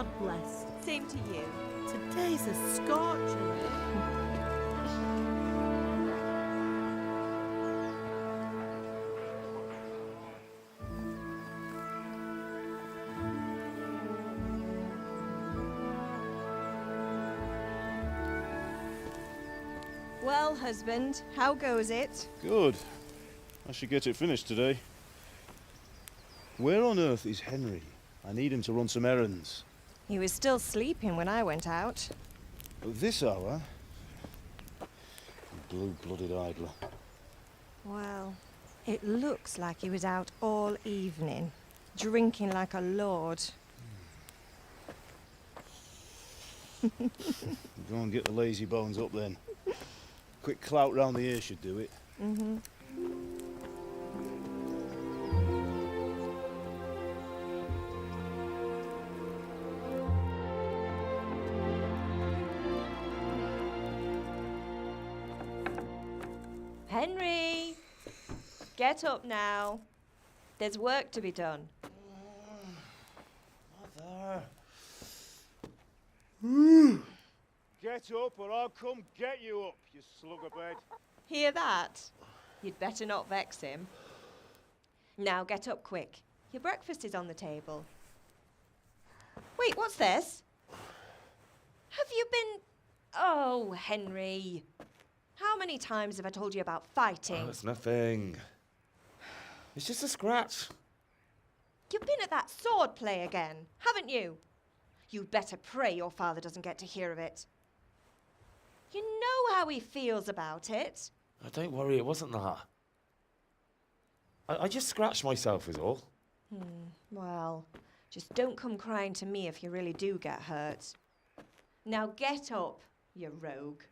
God bless. Same to you. Today's a scorcher. Well, husband, how goes it? Good. I should get it finished today. Where on earth is Henry? I need him to run some errands. He was still sleeping when I went out. At this hour? Blue-blooded idler. Well, it looks like he was out all evening, drinking like a lord. Go and get the lazy bones up then. Quick clout round the ear should do it. Mm-hmm. Henry! Get up now. There's work to be done. Mother! Get up or I'll come get you up, you slugabed. Hear that? You'd better not vex him. Now get up quick. Your breakfast is on the table. Wait, what's this? Have you been... Oh, Henry. How many times have I told you about fighting? Oh, it's nothing. It's just a scratch. You've been at that sword play again, haven't you? You'd better pray your father doesn't get to hear of it. You know how he feels about it. Oh, don't worry, it wasn't that. I just scratched myself is all. Well, just don't come crying to me if you really do get hurt. Now get up, you rogue.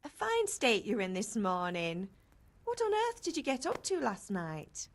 A fine state you're in this morning. What on earth did you get up to last night?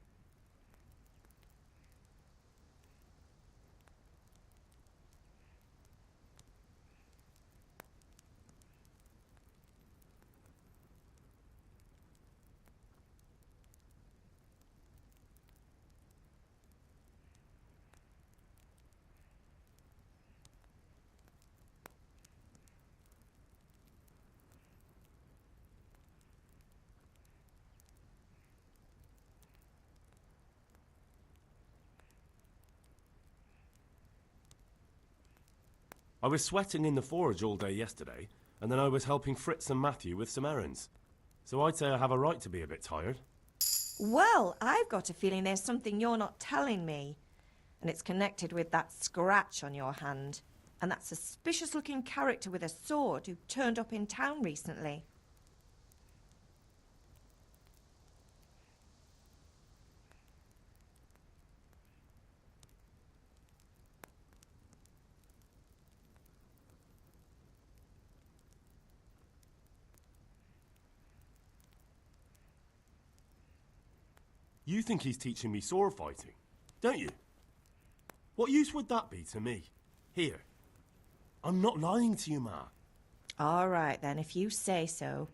I was sweating in the forge all day yesterday, and then I was helping Fritz and Matthew with some errands. So I'd say I have a right to be a bit tired. Well, I've got a feeling there's something you're not telling me. And it's connected with that scratch on your hand. And that suspicious-looking character with a sword who turned up in town recently. You think he's teaching me sword fighting, don't you? What use would that be to me? Here. I'm not lying to you, Ma. All right, then, if you say so.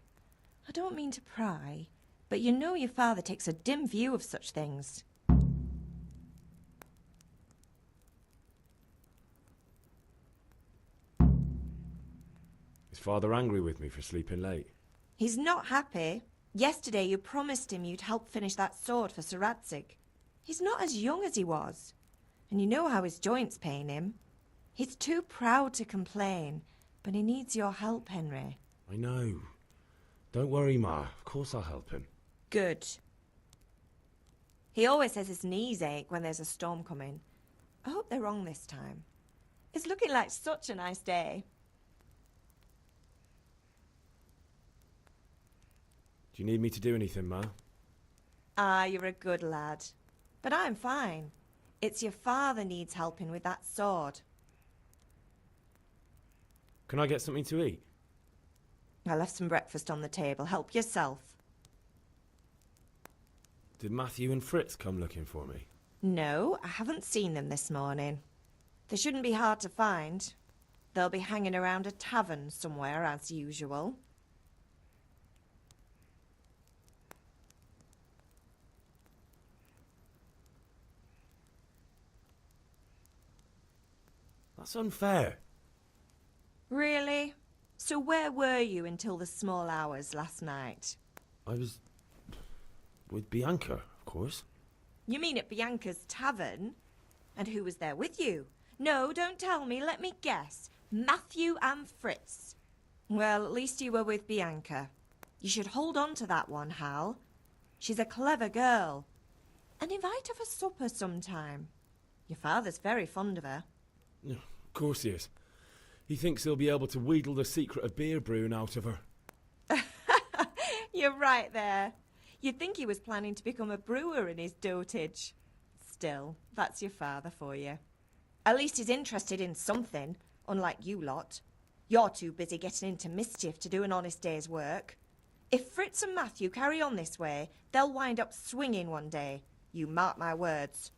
I don't mean to pry, but you know your father takes a dim view of such things. Is Father angry with me for sleeping late? He's not happy. Yesterday you promised him you'd help finish that sword for Sir Radzig. He's not as young as he was. And you know how his joints pain him. He's too proud to complain, but he needs your help, Henry. I know. Don't worry, Ma. Of course I'll help him. Good. He always says his knees ache when there's a storm coming. I hope they're wrong this time. It's looking like such a nice day. Do you need me to do anything, Ma? Ah, you're a good lad. But I'm fine. It's your father needs helping with that sword. Can I get something to eat? I left some breakfast on the table. Help yourself. Did Matthew and Fritz come looking for me? No, I haven't seen them this morning. They shouldn't be hard to find. They'll be hanging around a tavern somewhere, as usual. That's unfair. Really? So where were you until the small hours last night? I was... with Bianca, of course. You mean at Bianca's tavern? And who was there with you? No, don't tell me, let me guess. Matthew and Fritz. Well, at least you were with Bianca. You should hold on to that one, Hal. She's a clever girl. And invite her for supper sometime. Your father's very fond of her. Yeah, of course he is. He thinks he'll be able to wheedle the secret of beer brewing out of her. You're right there. You'd think he was planning to become a brewer in his dotage. Still, that's your father for you. At least he's interested in something, unlike you lot. You're too busy getting into mischief to do an honest day's work. If Fritz and Matthew carry on this way, they'll wind up swinging one day. You mark my words.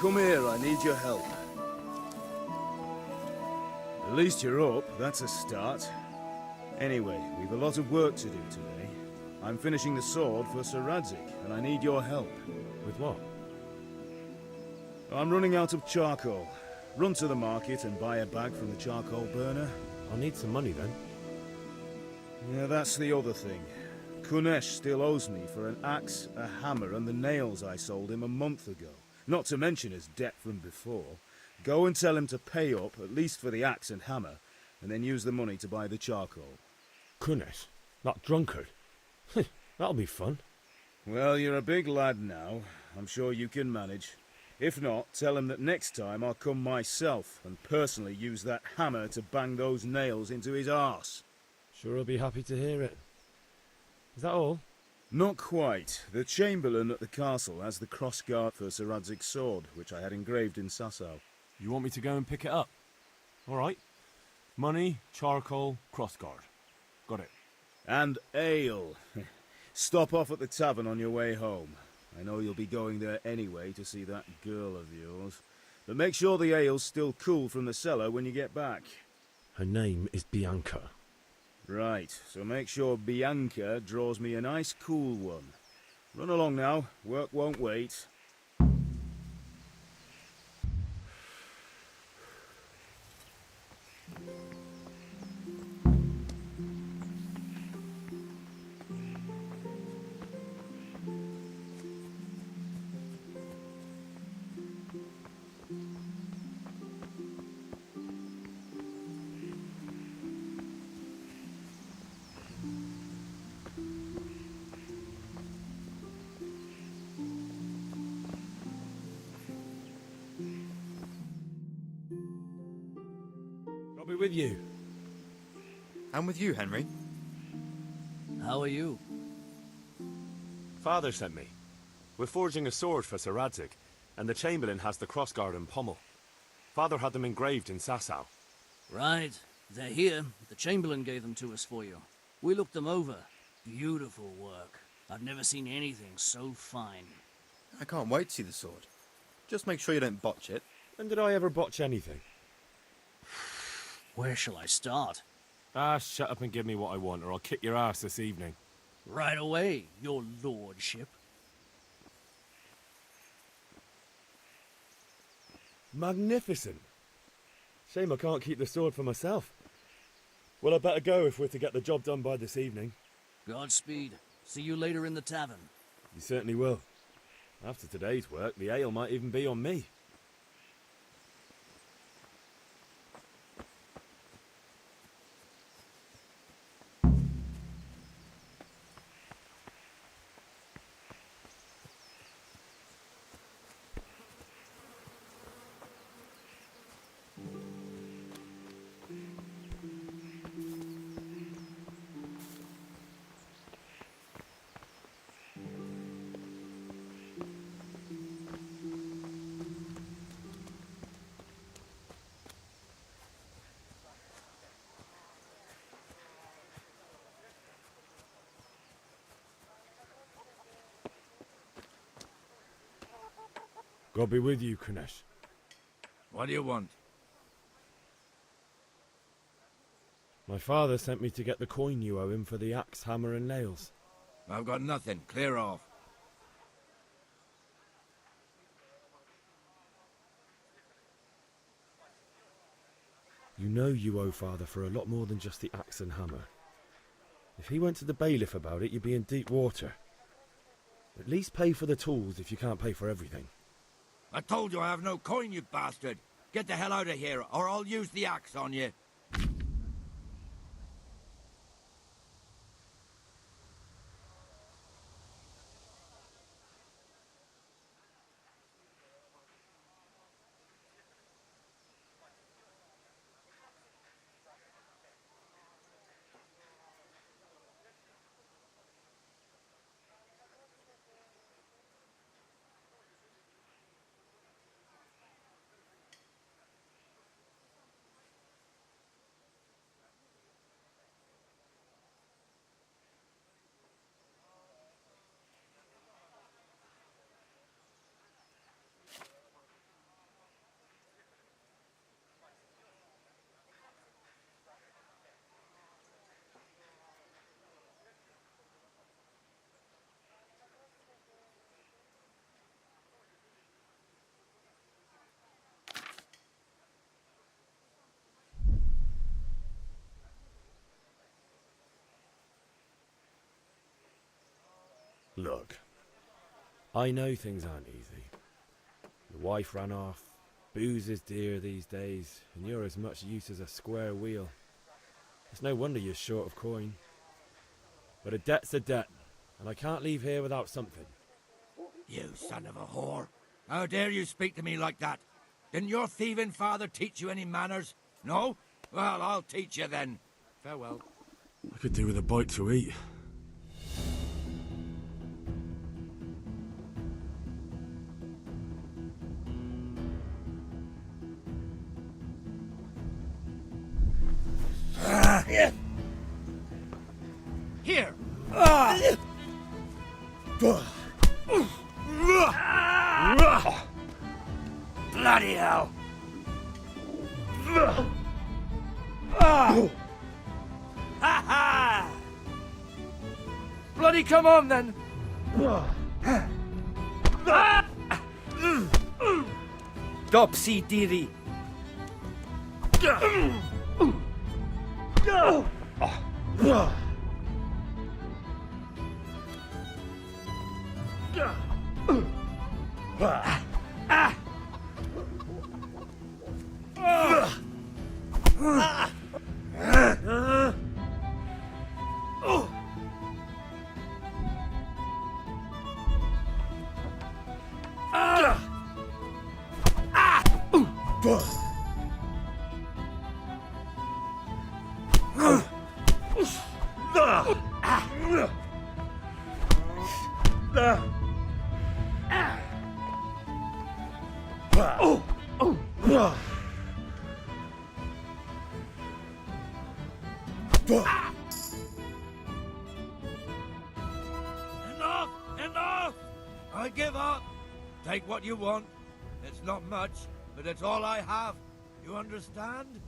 Come here, I need your help. At least you're up, that's a start. Anyway, we've a lot of work to do today. I'm finishing the sword for Sir Radzik, and I need your help. With what? I'm running out of charcoal. Run to the market and buy a bag from the charcoal burner. I'll need some money then. Yeah, that's the other thing. Kunesh still owes me for an axe, a hammer, and the nails I sold him a month ago. Not to mention his debt from before. Go and tell him to pay up, at least for the axe and hammer, and then use the money to buy the charcoal. Kunesh? That drunkard? That'll be fun. Well, you're a big lad now. I'm sure you can manage. If not, tell him that next time I'll come myself and personally use that hammer to bang those nails into his arse. Sure he'll be happy to hear it. Is that all? Not quite. The Chamberlain at the castle has the crossguard for Sir Radzik's sword, which I had engraved in Sasau. You want me to go and pick it up? All right. Money, charcoal, crossguard. Got it. And ale. Stop off at the tavern on your way home. I know you'll be going there anyway to see that girl of yours. But make sure the ale's still cool from the cellar when you get back. Her name is Bianca. Right, so make sure Bianca draws me a nice cool one. Run along now, work won't wait. We're with you. I'm with you, Henry. How are you? Father sent me. We're forging a sword for Sir Radzig, and the Chamberlain has the crossguard and pommel. Father had them engraved in Sasau. Right. They're here. The Chamberlain gave them to us for you. We looked them over. Beautiful work. I've never seen anything so fine. I can't wait to see the sword. Just make sure you don't botch it. When did I ever botch anything? Where shall I start? Ah, shut up and give me what I want, or I'll kick your ass this evening. Right away, your lordship. Magnificent. Shame I can't keep the sword for myself. Well, I better go if we're to get the job done by this evening. Godspeed. See you later in the tavern. You certainly will. After today's work, the ale might even be on me. God be with you, Kunesh. What do you want? My father sent me to get the coin you owe him for the axe, hammer and nails. I've got nothing. Clear off. You know you owe father for a lot more than just the axe and hammer. If he went to the bailiff about it, you'd be in deep water. At least pay for the tools if you can't pay for everything. I told you I have no coin, you bastard. Get the hell out of here, or I'll use the axe on you. Look, I know things aren't easy. Your wife ran off, booze is dear these days, and you're as much use as a square wheel. It's no wonder you're short of coin. But a debt's a debt, and I can't leave here without something. You son of a whore. How dare you speak to me like that? Didn't your thieving father teach you any manners? No? Well, I'll teach you then. Farewell. I could do with a bite to eat. Here! Bloody hell! Ha ha! Bloody come on then! Dopsy diri! Enough! Enough! I give up. Take what you want. It's not much, but it's all I have. You understand?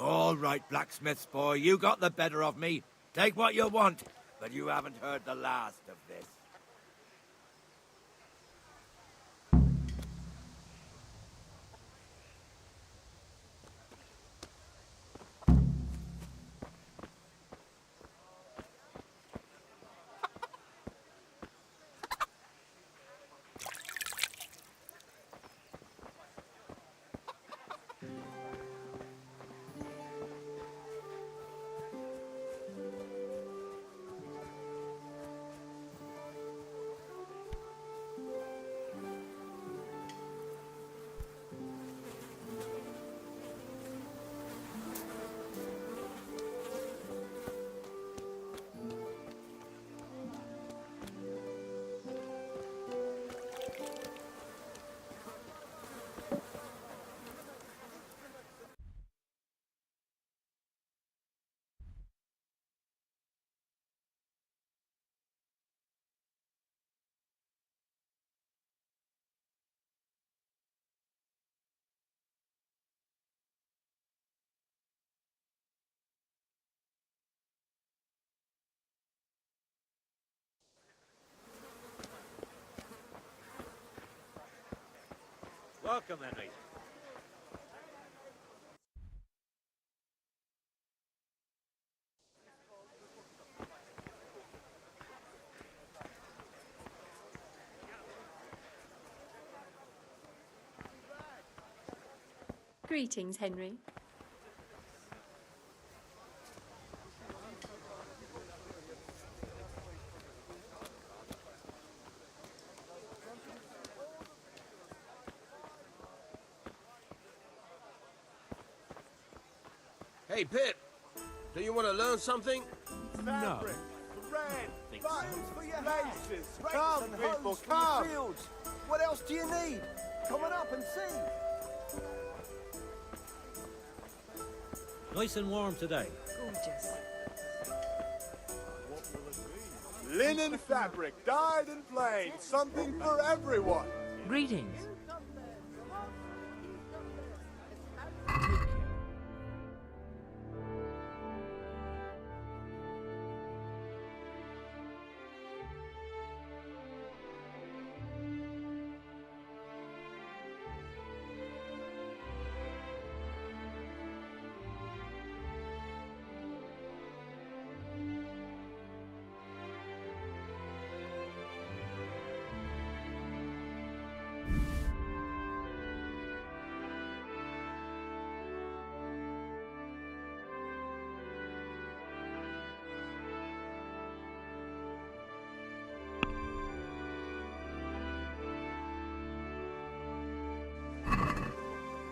All right, blacksmith's boy, you got the better of me. Take what you want, but you haven't heard the last of this. Welcome, Henry. Greetings, Henry. Hey, Pip, do you want to learn something? No. Red, buttons for your laces. Come, people, come. Fields. What else do you need? Come on up and see. Nice and warm today. Gorgeous. Linen fabric, dyed and plain. Something for everyone. Greetings.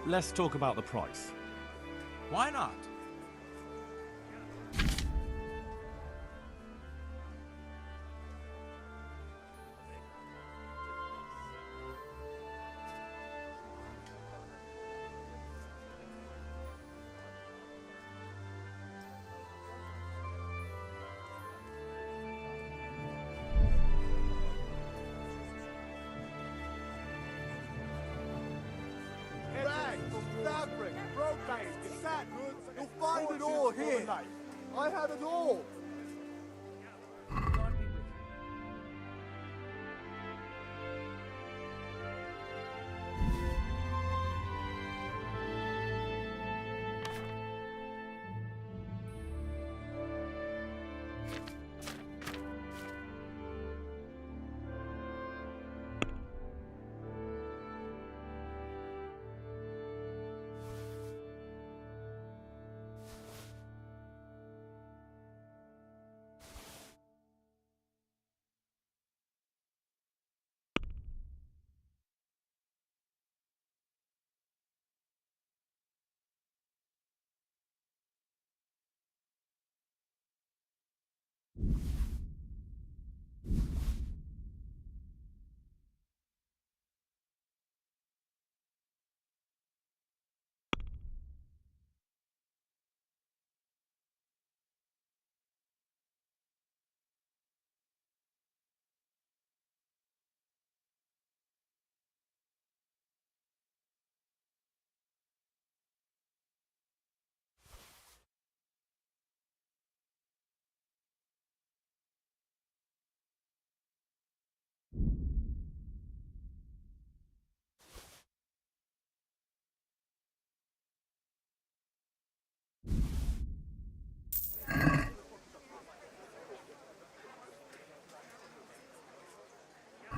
Let's talk about the price. Why not? Rags, fabric, brocade, satin. You'll find it all here. I have it all.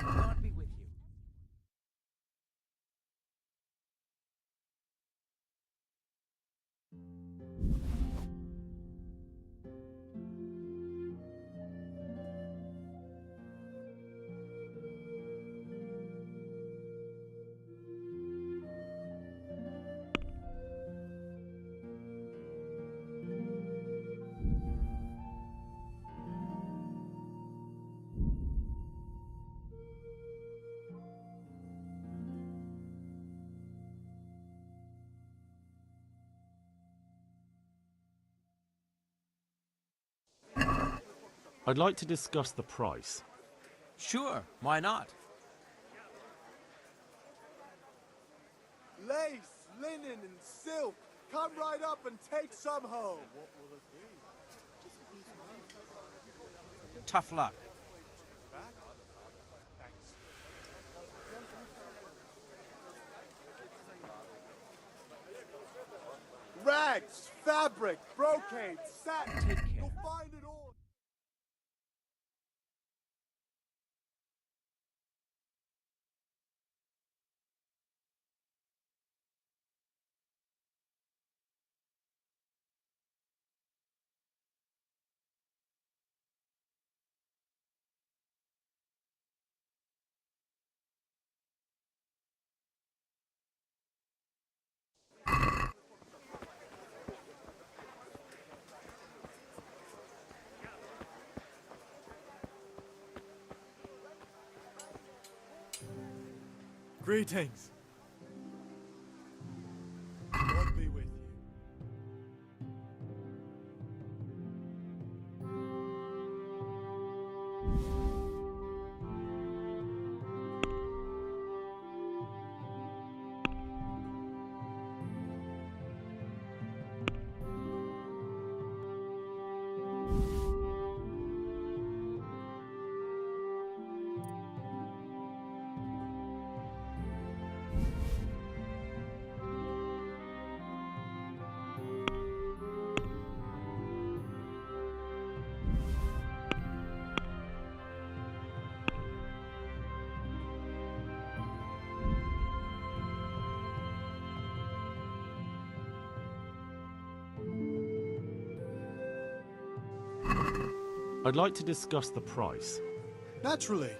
God be with you. I'd like to discuss the price. Sure, why not? Lace, linen, and silk. Come right up and take some home. Tough luck. Rags, fabric, brocade, satin. Take care. You'll find it all. Greetings. God be with you. I'd like to discuss the price. Naturally.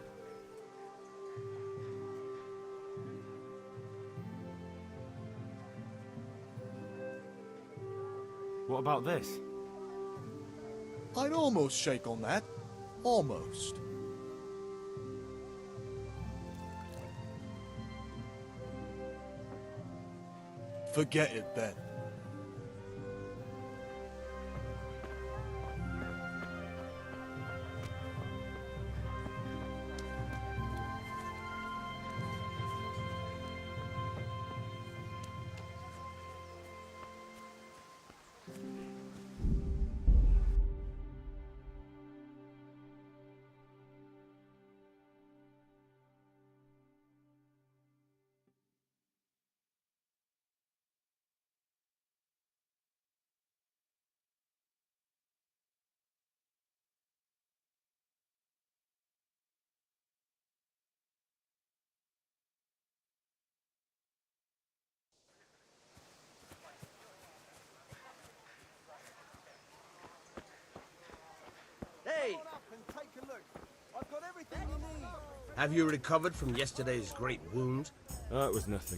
What about this? I'd almost shake on that. Almost. Forget it, then. Hey! Up and take a look. I've got everything you need. Have you recovered from yesterday's great wound? Oh, it was nothing.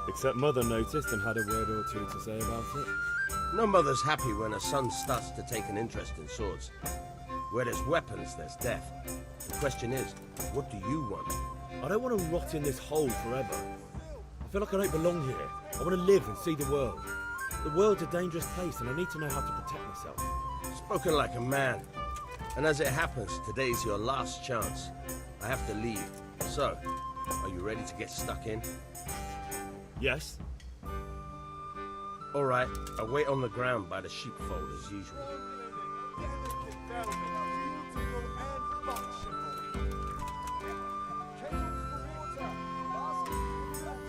Except Mother noticed and had a word or two to say about it. No mother's happy when her son starts to take an interest in swords. Where there's weapons, there's death. The question is, what do you want? I don't want to rot in this hole forever. I feel like I don't belong here. I want to live and see the world. The world's a dangerous place and I need to know how to protect myself. Spoken like a man. And as it happens, today's your last chance. I have to leave. So, are you ready to get stuck in? Yes. All right, I'll wait on the ground by the sheepfold as usual. Delicate velvet, beautiful and functional. Kettles for water, baskets for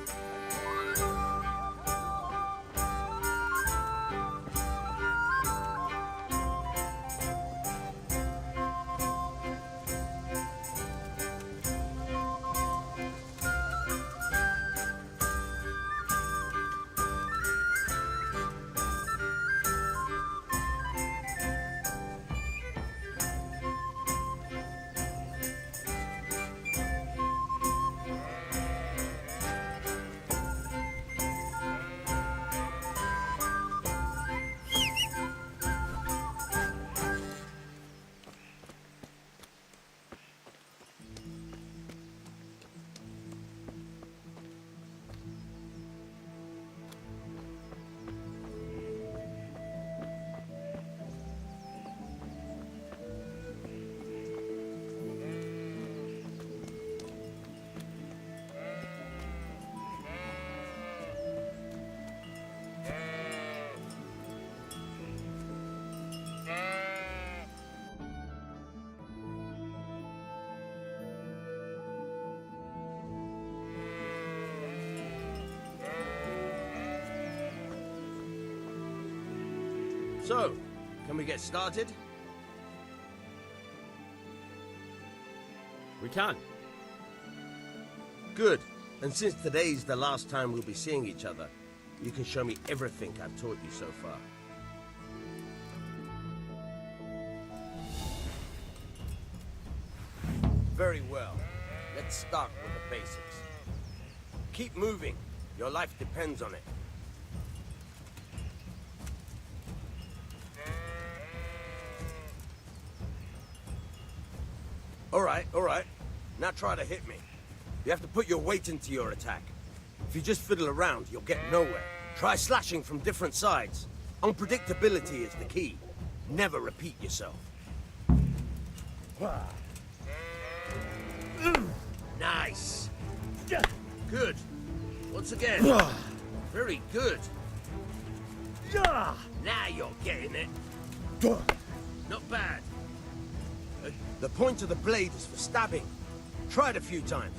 So, can we get started? We can. Good. And since today's the last time we'll be seeing each other, you can show me everything I've taught you so far. Very well. Let's start with the basics. Keep moving. Your life depends on it. All right. Now try to hit me. You have to put your weight into your attack. If you just fiddle around, you'll get nowhere. Try slashing from different sides. Unpredictability is the key. Never repeat yourself. Nice. Good. Once again. Very good. Now you're getting it. Not bad. The point of the blade is for stabbing. Try it a few times.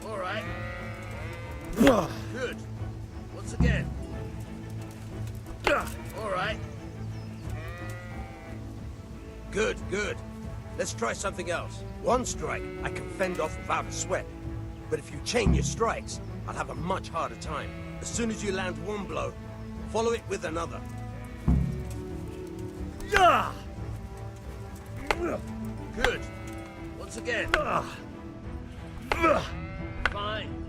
All right. Good. Once again. All right. Good, good. Let's try something else. One strike, I can fend off without a sweat. But if you chain your strikes, I'll have a much harder time. As soon as you land one blow, follow it with another. Good. Once again. Fine.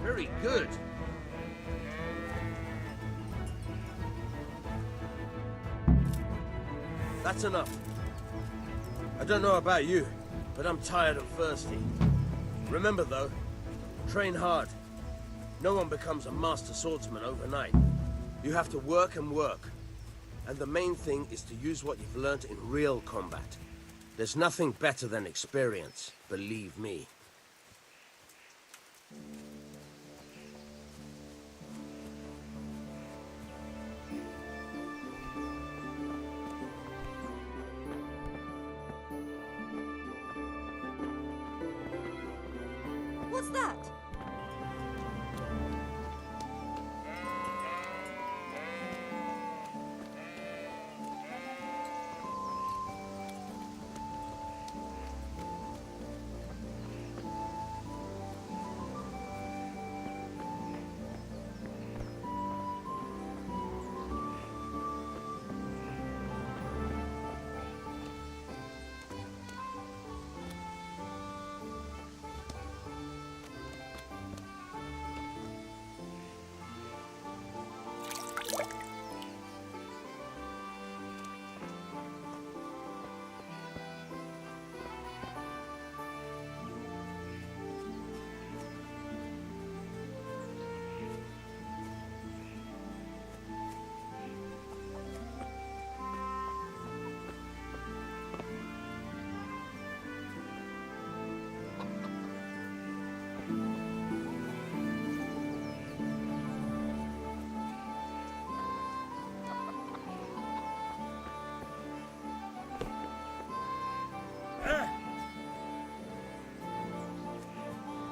Very good. That's enough. I don't know about you, but I'm tired and thirsty. Remember though, train hard. No one becomes a master swordsman overnight. You have to work and work. And the main thing is to use what you've learned in real combat. There's nothing better than experience, believe me. What's that?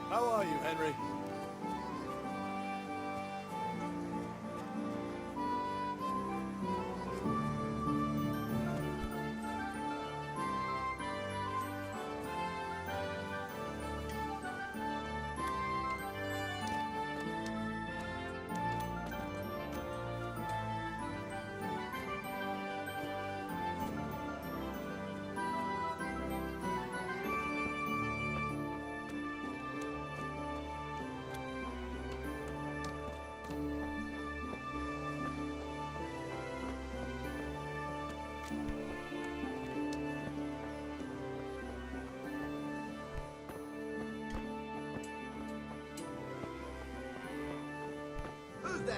How are you, Henry? Who's there?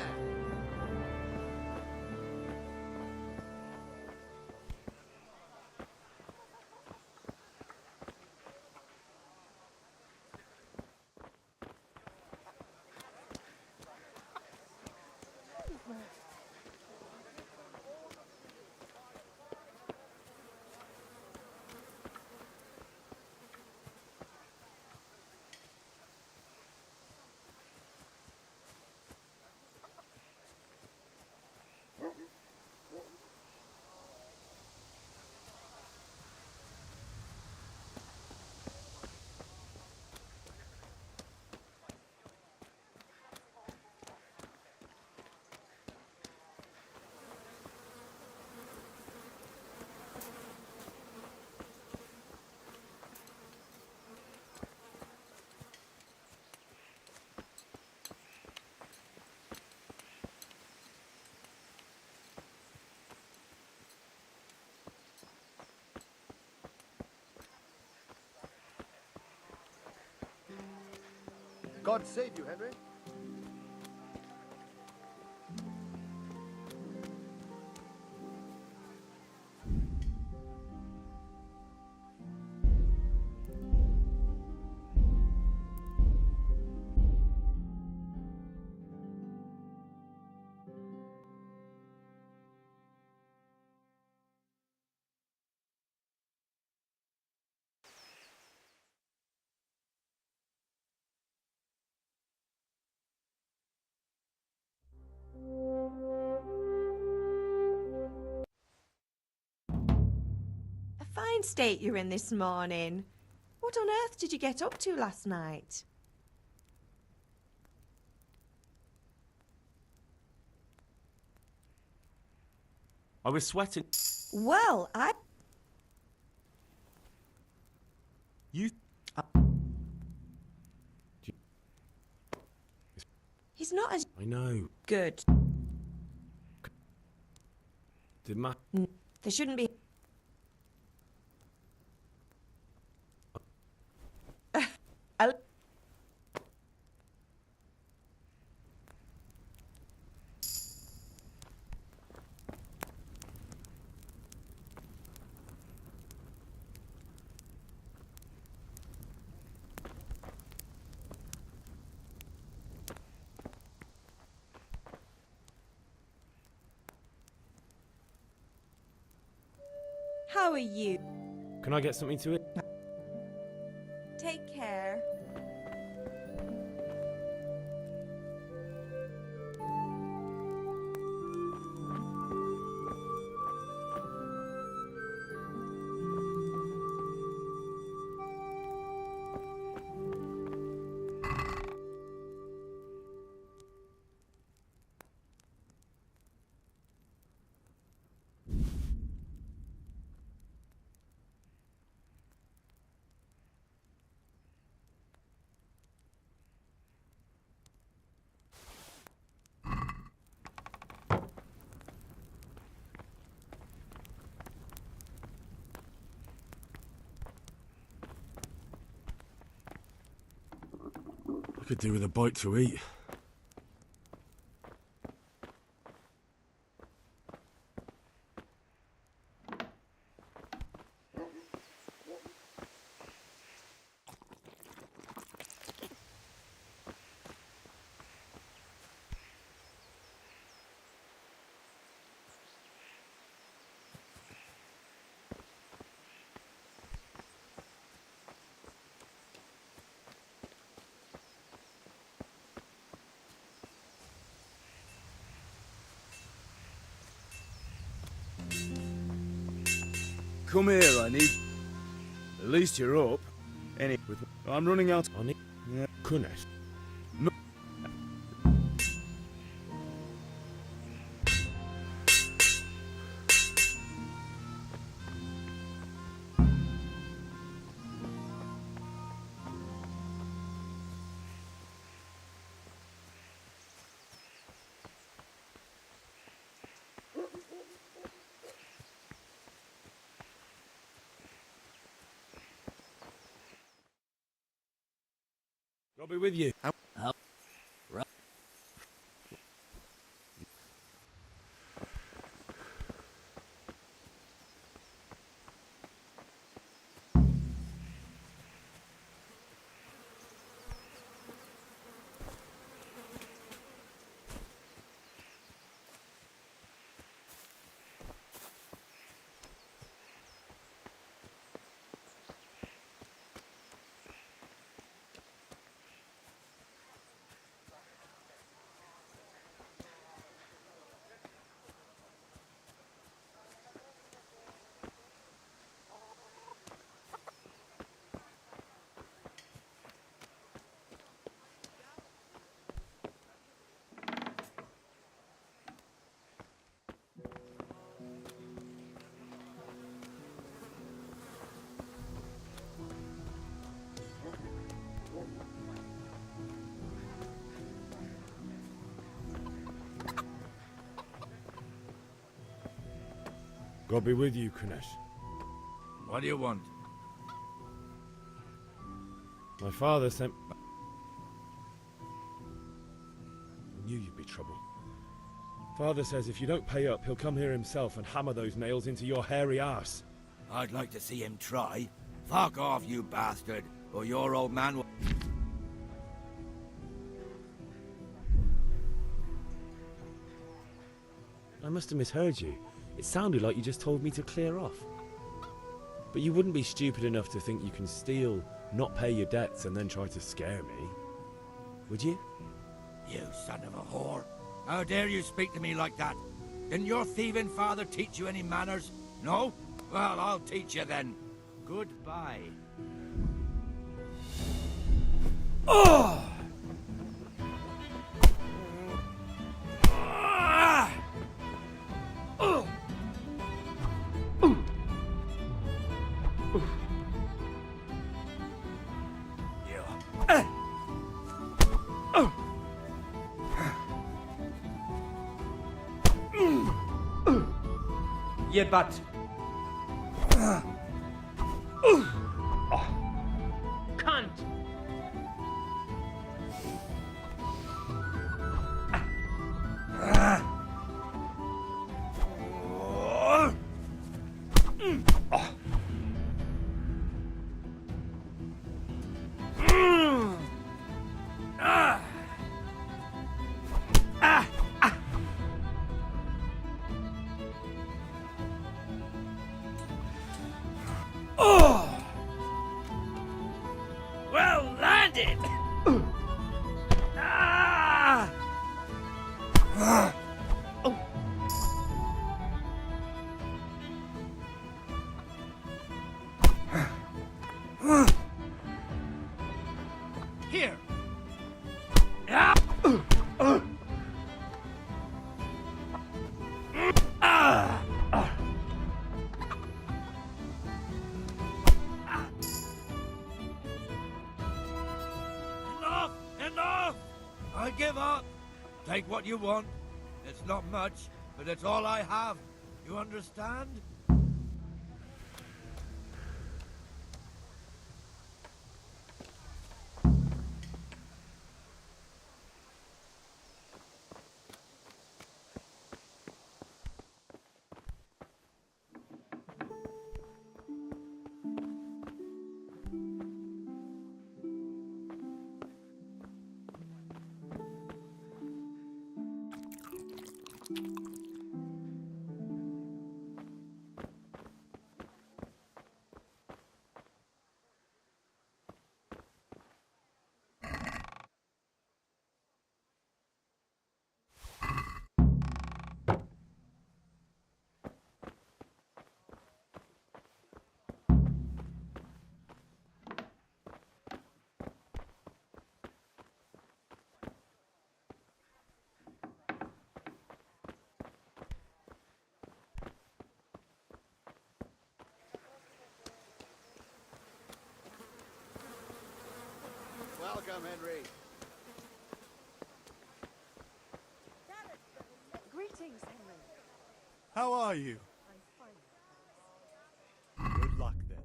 God save you, Henry. A fine state you're in this morning. What on earth did you get up to last night? I was sweating. Well, You. He's not as I know. good. Did my... There shouldn't be... How are you? Can I get something to eat? Take care. I could do with a bite to eat. Come here, I need... At least you're up. I'm running out... I need... Yeah. Kunesh. No. I'll be with you. God be with you, Kunesh. What do you want? My father sent... knew you'd be trouble. Father says if you don't pay up, he'll come here himself and hammer those nails into your hairy arse. I'd like to see him try. Fuck off, you bastard, or your old man will... I must have misheard you. It sounded like you just told me to clear off. But you wouldn't be stupid enough to think you can steal, not pay your debts, and then try to scare me, would you? You son of a whore. How dare you speak to me like that? Didn't your thieving father teach you any manners? No? Well, I'll teach you then. Goodbye. Oh! Yeah, but... Cunt! Well landed! Here! Enough! Enough! I give up. Take what you want. It's not much, but it's all I have. You understand? Welcome, Henry. Greetings, Henry. How are you? I'm fine. Good luck then.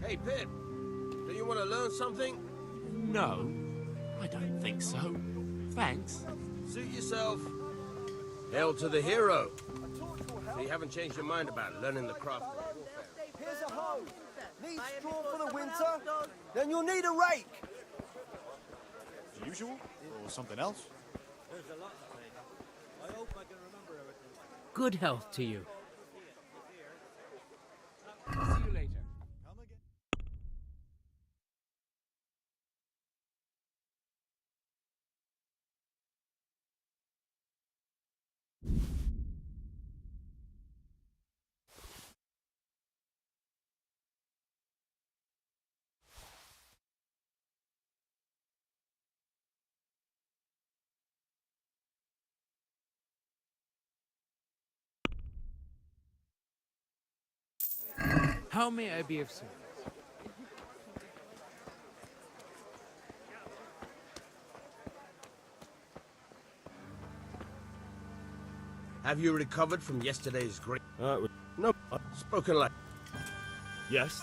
Hey, Pip, do you want to learn something? No, I don't think so. Thanks. Suit yourself. Hail to the hero. So you haven't changed your mind about learning the craft of warfare. Here's a hoe. Need straw for the winter? Then you'll need a rake. Usual? Or something else? Good health to you. How may I be of service? Have you recovered from yesterday's great... No. Spoken like... Yes.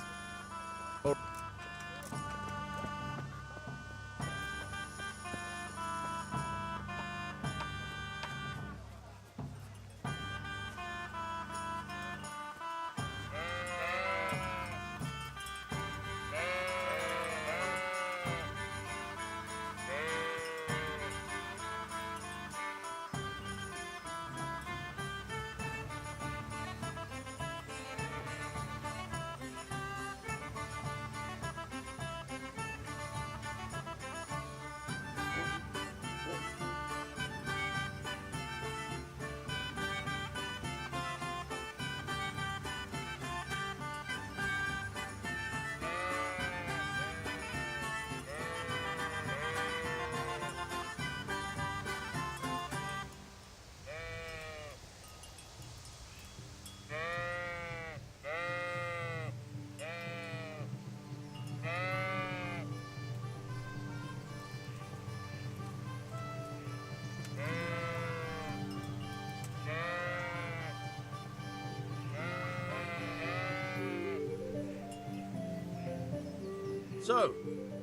So,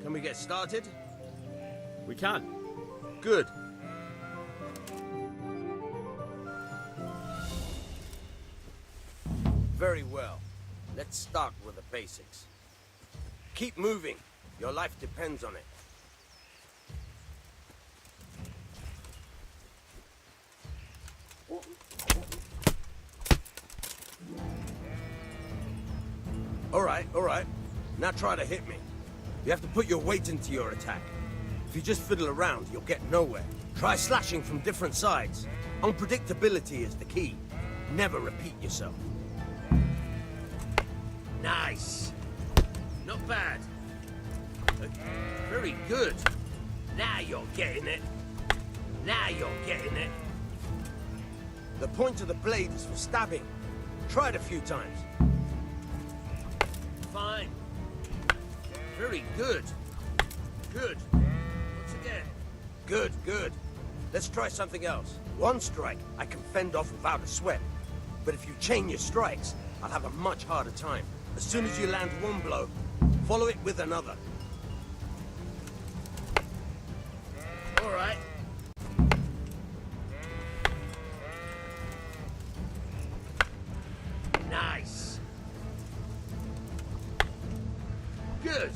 can we get started? We can. Good. Very well. Let's start with the basics. Keep moving. Your life depends on it. All right. Now try to hit me. You have to put your weight into your attack. If you just fiddle around, you'll get nowhere. Try slashing from different sides. Unpredictability is the key. Never repeat yourself. Nice. Not bad. Very good. Now you're getting it. The point of the blade is for stabbing. Try it a few times. Fine. Very good. Good. Once again. Good. Let's try something else. One strike, I can fend off without a sweat. But if you chain your strikes, I'll have a much harder time. As soon as you land one blow, follow it with another. All right. Nice. Good.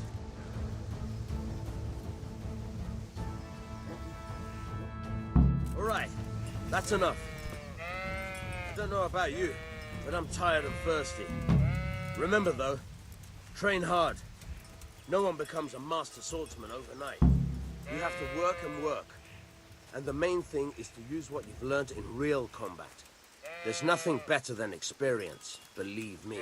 All right. That's enough. I don't know about you, but I'm tired and thirsty. Remember, though, train hard. No one becomes a master swordsman overnight. You have to work and work. And the main thing is to use what you've learned in real combat. There's nothing better than experience, believe me.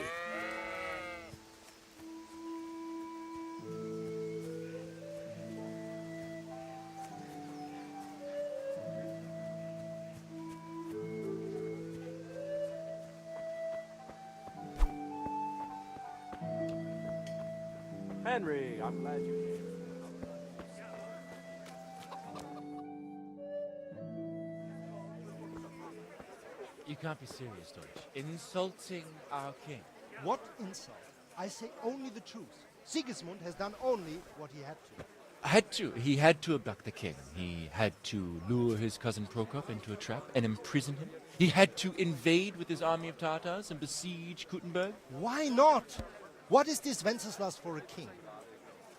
Henry, I'm glad you came. You can't be serious, Deutsch. Insulting our king. What insult? I say only the truth. Sigismund has done only what he had to. He had to abduct the king. He had to lure his cousin Prokop into a trap and imprison him. He had to invade with his army of Tatars and besiege Kuttenberg. Why not? What is this Wenceslas for a king?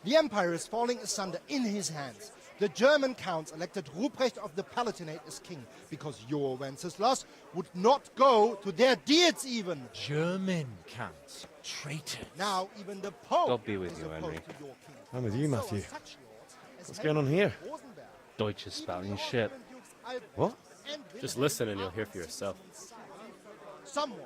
The empire is falling asunder in his hands. The German counts elected Ruprecht of the Palatinate as king because your Wenceslas would not go to their deeds even. German counts. Traitors. Now even the Pope God be with is you, opposed Henry. to your king. I'm with you, So Matthew. are such lords as What's going on here? Rosenberg, Deutsch is spouting shit. What? Just listen and you'll hear for yourself. Someone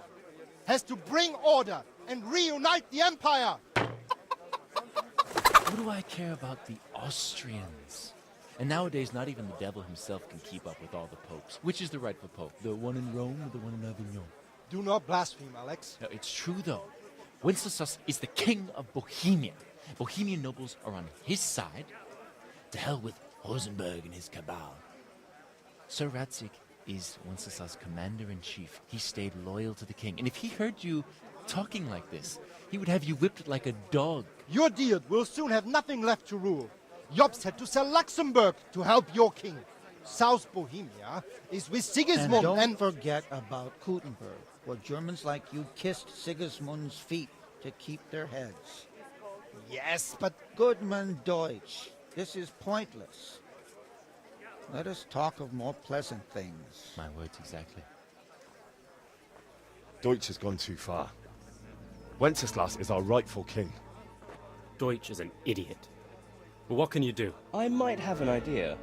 has to bring order and reunite the empire. What do I care about the Austrians? And nowadays, not even the devil himself can keep up with all the popes. Which is the rightful pope? The one in Rome or the one in Avignon? Do not blaspheme, Alex. No, it's true, though. Wenceslas is the king of Bohemia. Bohemian nobles are on his side. To hell with Rosenberg and his cabal. Sir Radzig is Wenceslas' commander-in-chief. He stayed loyal to the king. And if he heard you talking like this, he would have you whipped like a dog. Your dear will soon have nothing left to rule. Jobst had to sell Luxembourg to help your king. South Bohemia is with Sigismund And don't forget about Kuttenberg, where Germans like you kissed Sigismund's feet to keep their heads. Yes, but... Goodman Deutsch, this is pointless. Let us talk of more pleasant things. My words exactly. Deutsch has gone too far. Wenceslas is our rightful king. Deutsch is an idiot. But what can you do? I might have an idea.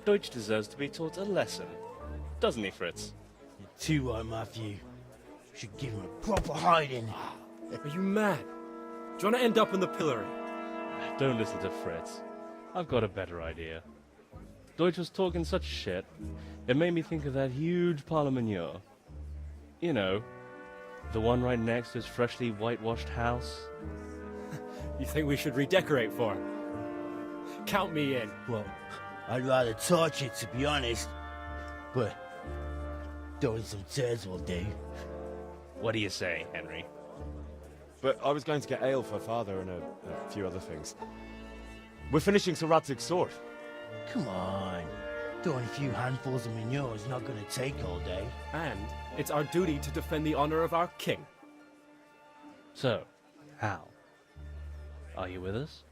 Deutsch deserves to be taught a lesson. Doesn't he, Fritz? You're too right, Matthew. Should give him a proper hiding. Are you mad? Do you want to end up in the pillory? Don't listen to Fritz. I've got a better idea. Deutsch was talking such shit, it made me think of that huge parliament. You know, the one right next to his freshly whitewashed house. You think we should redecorate for him? Count me in. Well, I'd rather torch it, to be honest. But throwing some turds will do. What do you say, Henry? But I was going to get ale for father and a few other things. We're finishing Sir Radzig's sword. Come on. Throwing a few handfuls of manure is not going to take all day. And it's our duty to defend the honor of our king. So, Hal, are you with us?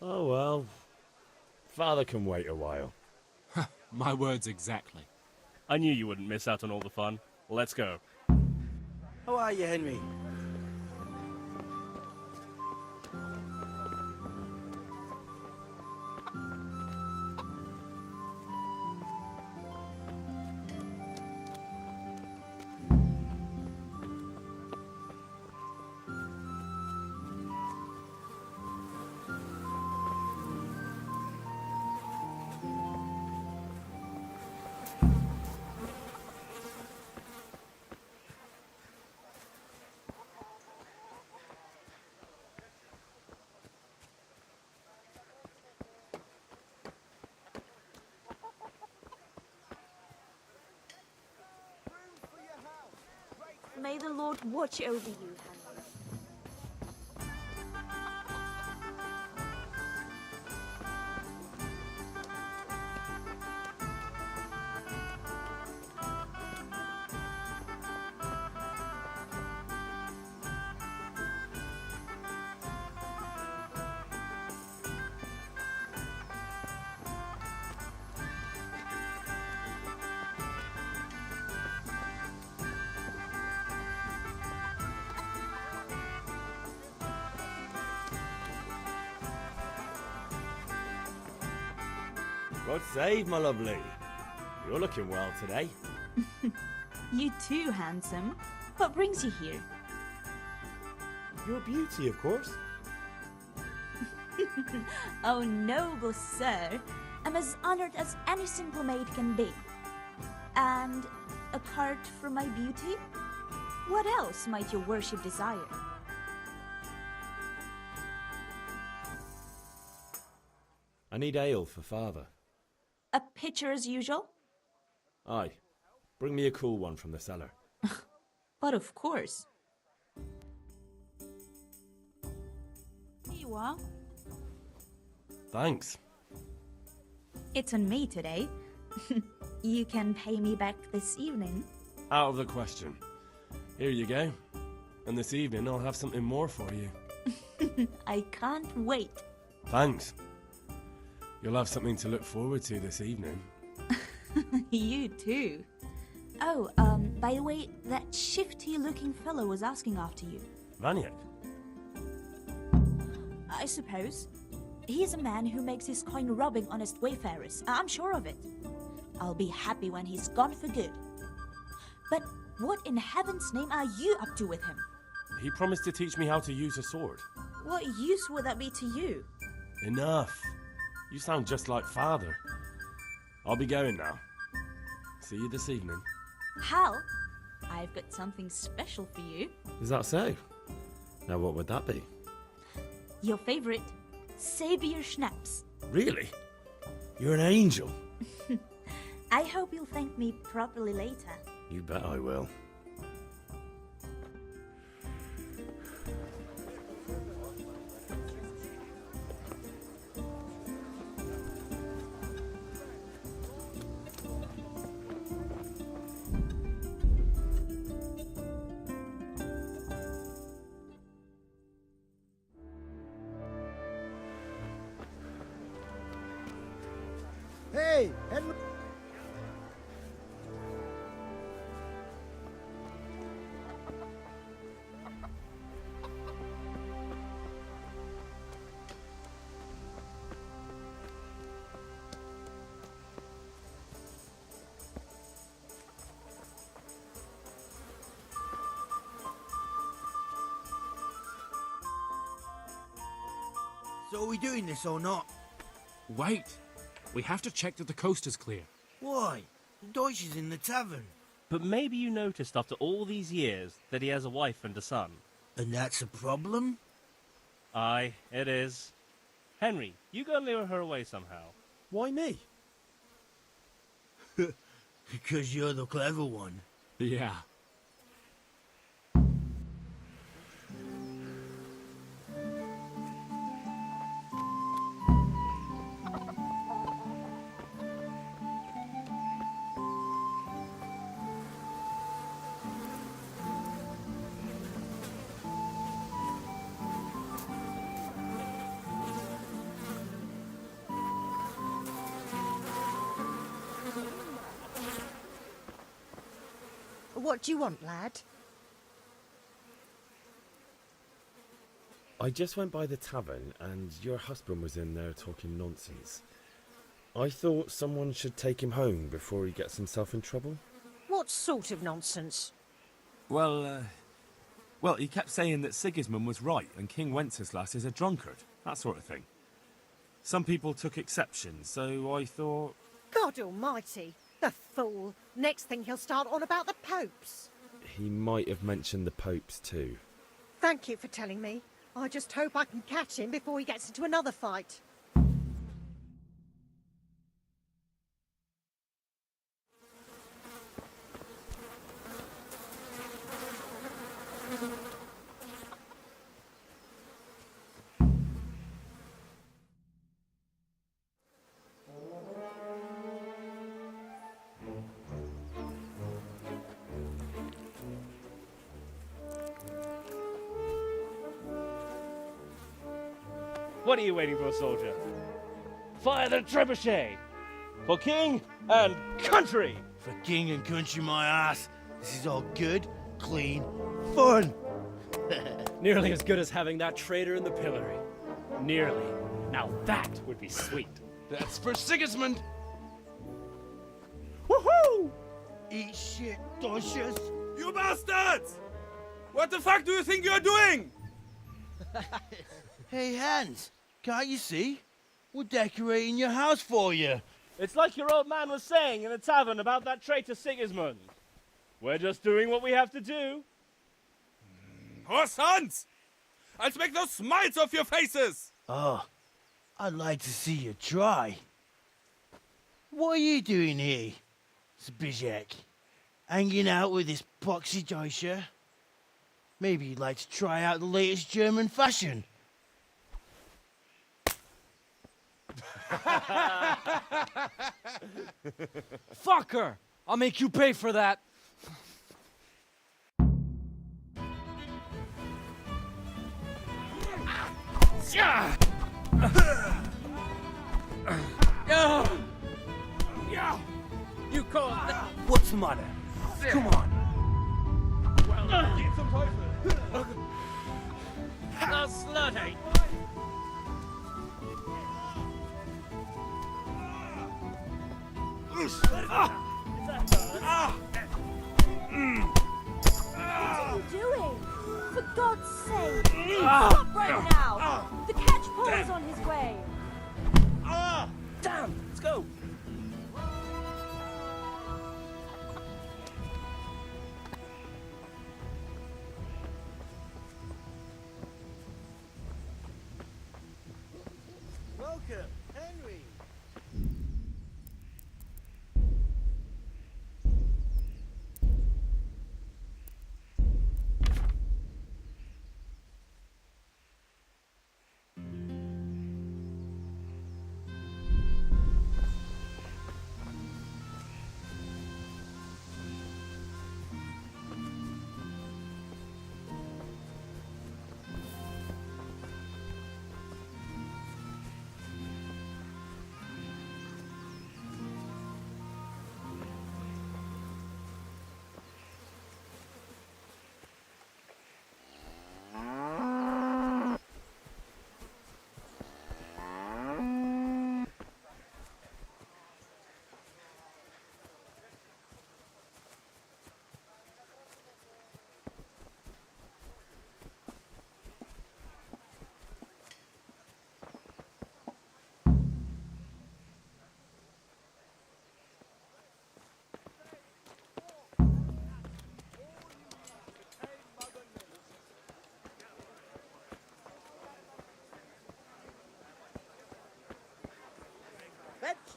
Oh well. Father can wait a while. My words exactly. I knew you wouldn't miss out on all the fun. Let's go. How are you, Henry? May the Lord watch over you, Henry. God save, my lovely. You're looking well today. You too, handsome. What brings you here? Your beauty, of course. Oh, noble sir. I'm as honored as any simple maid can be. And apart from my beauty, what else might your worship desire? I need ale for father. A pitcher as usual? Aye. Bring me a cool one from the cellar. But of course. Here you are. Thanks. It's on me today. You can pay me back this evening. Out of the question. Here you go. And this evening I'll have something more for you. I can't wait. Thanks. You'll have something to look forward to this evening. You too. Oh, by the way, that shifty-looking fellow was asking after you. Vaniac? I suppose. He is a man who makes his coin robbing honest wayfarers. I'm sure of it. I'll be happy when he's gone for good. But what in heaven's name are you up to with him? He promised to teach me how to use a sword. What use would that be to you? Enough. You sound just like father. I'll be going now. See you this evening. Hal, I've got something special for you. Is that so? Now what would that be? Your favorite, Savior Schnapps. Really? You're an angel. I hope you'll thank me properly later. You bet I will. Hey, Henry! So are we doing this or not? Wait. We have to check that the coast is clear. Why? Deutsch is in the tavern. But maybe you noticed after all these years that he has a wife and a son. And that's a problem? Aye, it is. Henry, you go and lure her away somehow. Why me? Because you're the clever one. Yeah. What do you want, lad? I just went by the tavern and your husband was in there talking nonsense. I thought someone should take him home before he gets himself in trouble. What sort of nonsense? Well, he kept saying that Sigismund was right and King Wenceslas is a drunkard, that sort of thing. Some people took exception, so I thought... God almighty, the fool. Next thing he'll start on about the popes. He might have mentioned the popes too. Thank you for telling me. I just hope I can catch him before he gets into another fight. What are you waiting for, soldier? Fire the trebuchet! For king and country! For king and country, my ass. This is all good, clean fun. Nearly as good as having that traitor in the pillory. Nearly. Now that would be sweet. That's for Sigismund. Woohoo! Eat shit, Docious. You bastards! What the fuck do you think you're doing? Hey, Hans, can't you see? We're decorating your house for you. It's like your old man was saying in the tavern about that traitor Sigismund. We're just doing what we have to do. Oh, sons! I'll make those smiles off your faces! Oh, I'd like to see you try. What are you doing here, Zbigniew? Hanging out with this poxy Deutscher? Maybe you'd like to try out the latest German fashion. Fucker! I'll make you pay for that. You call that? What's the matter? Come on. Well, get some Teufel. The slutty. What are you doing? For God's sake! Stop right now! The catch pole is on his way! Damn! Let's go. Welcome, Henry.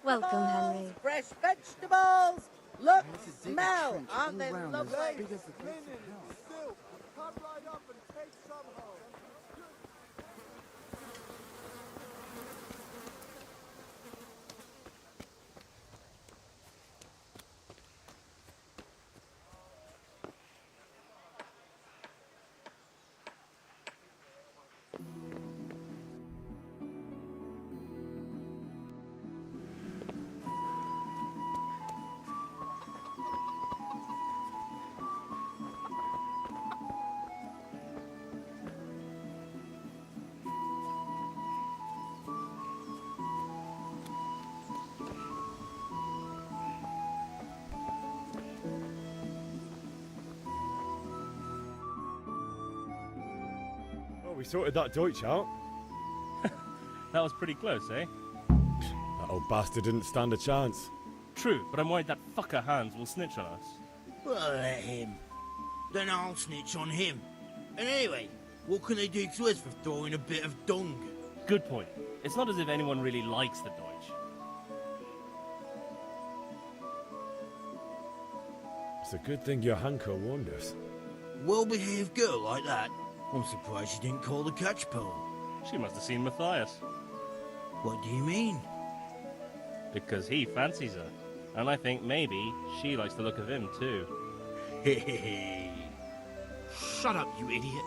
Welcome, Henry. Fresh vegetables. Look, smell. Aren't they lovely? Linen, silk. Come right up and take some home. we sorted that Deutsch out. That was pretty close, eh? That old bastard didn't stand a chance. True, but I'm worried that fucker Hans will snitch on us. Well, let him. Then I'll snitch on him. And anyway, what can they do to us for throwing a bit of dung? Good point. It's not as if anyone really likes the Deutsch. It's a good thing your Hanko warned us. Well-behaved girl like that. I'm surprised she didn't call the catch pole. She must have seen Matthias. What do you mean? Because he fancies her. And I think maybe she likes the look of him too. Shut up, you idiot.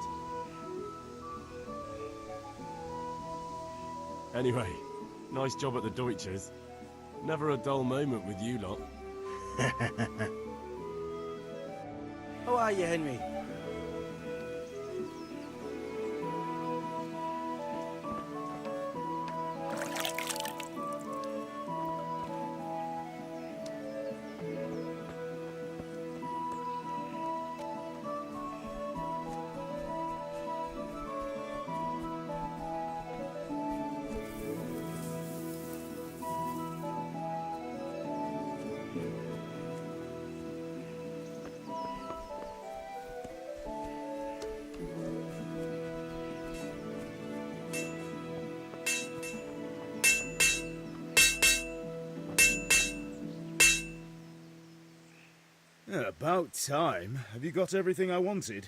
Anyway, nice job at the Deutsches. Never a dull moment with you lot. How are you, Henry? Yeah, about time. Have you got everything I wanted?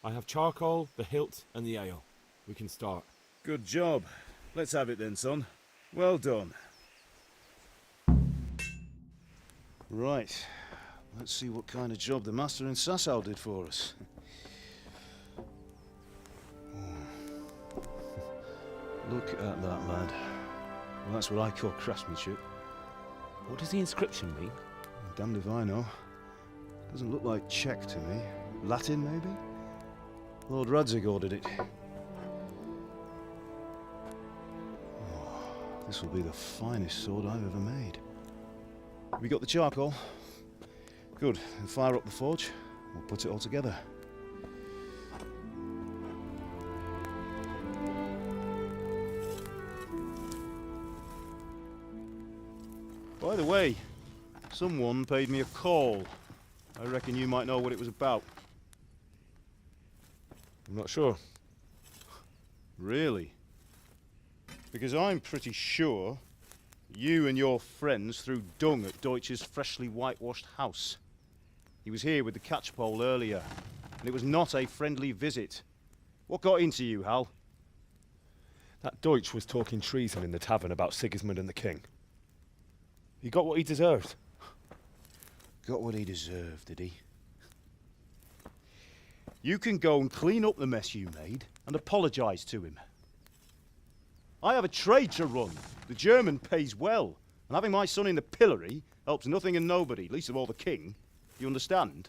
I have charcoal, the hilt, and the ale. We can start. Good job. Let's have it then, son. Well done. Right. Let's see what kind of job the master in Sasau did for us. Look at that, lad. Well, that's what I call craftsmanship. What does the inscription mean? Damned if I know. Doesn't look like Czech to me. Latin, maybe? Lord Radzig ordered it. Oh, this will be the finest sword I've ever made. Have you got the charcoal? Good. Then fire up the forge. We'll put it all together. By the way, someone paid me a call. I reckon you might know what it was about. I'm not sure. Really? Because I'm pretty sure you and your friends threw dung at Deutsch's freshly whitewashed house. He was here with the catchpole earlier, and it was not a friendly visit. What got into you, Hal? That Deutsch was talking treason in the tavern about Sigismund and the king. He got what he deserved. Got what he deserved, did he? You can go and clean up the mess you made and apologise to him. I have a trade to run. The German pays well, and having my son in the pillory helps nothing and nobody, least of all the king. You understand?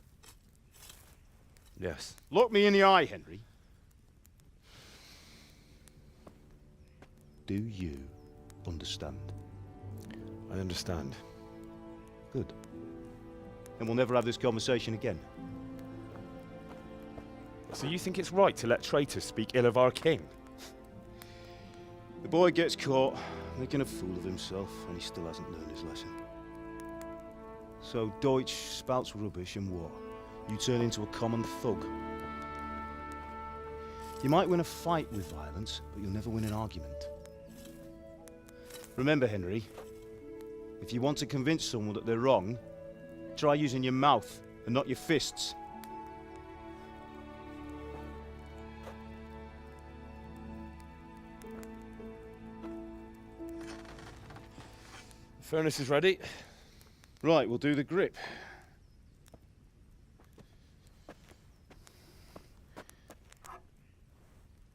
Yes. Look me in the eye, Henry. Do you understand? I understand. Good. Then we'll never have this conversation again. So you think it's right to let traitors speak ill of our king? The boy gets caught, making a fool of himself, and he still hasn't learned his lesson. So Deutsch spouts rubbish, and what? You turn into a common thug. You might win a fight with violence, but you'll never win an argument. Remember, Henry, if you want to convince someone that they're wrong, try using your mouth and not your fists. The furnace is ready. Right, we'll do the grip.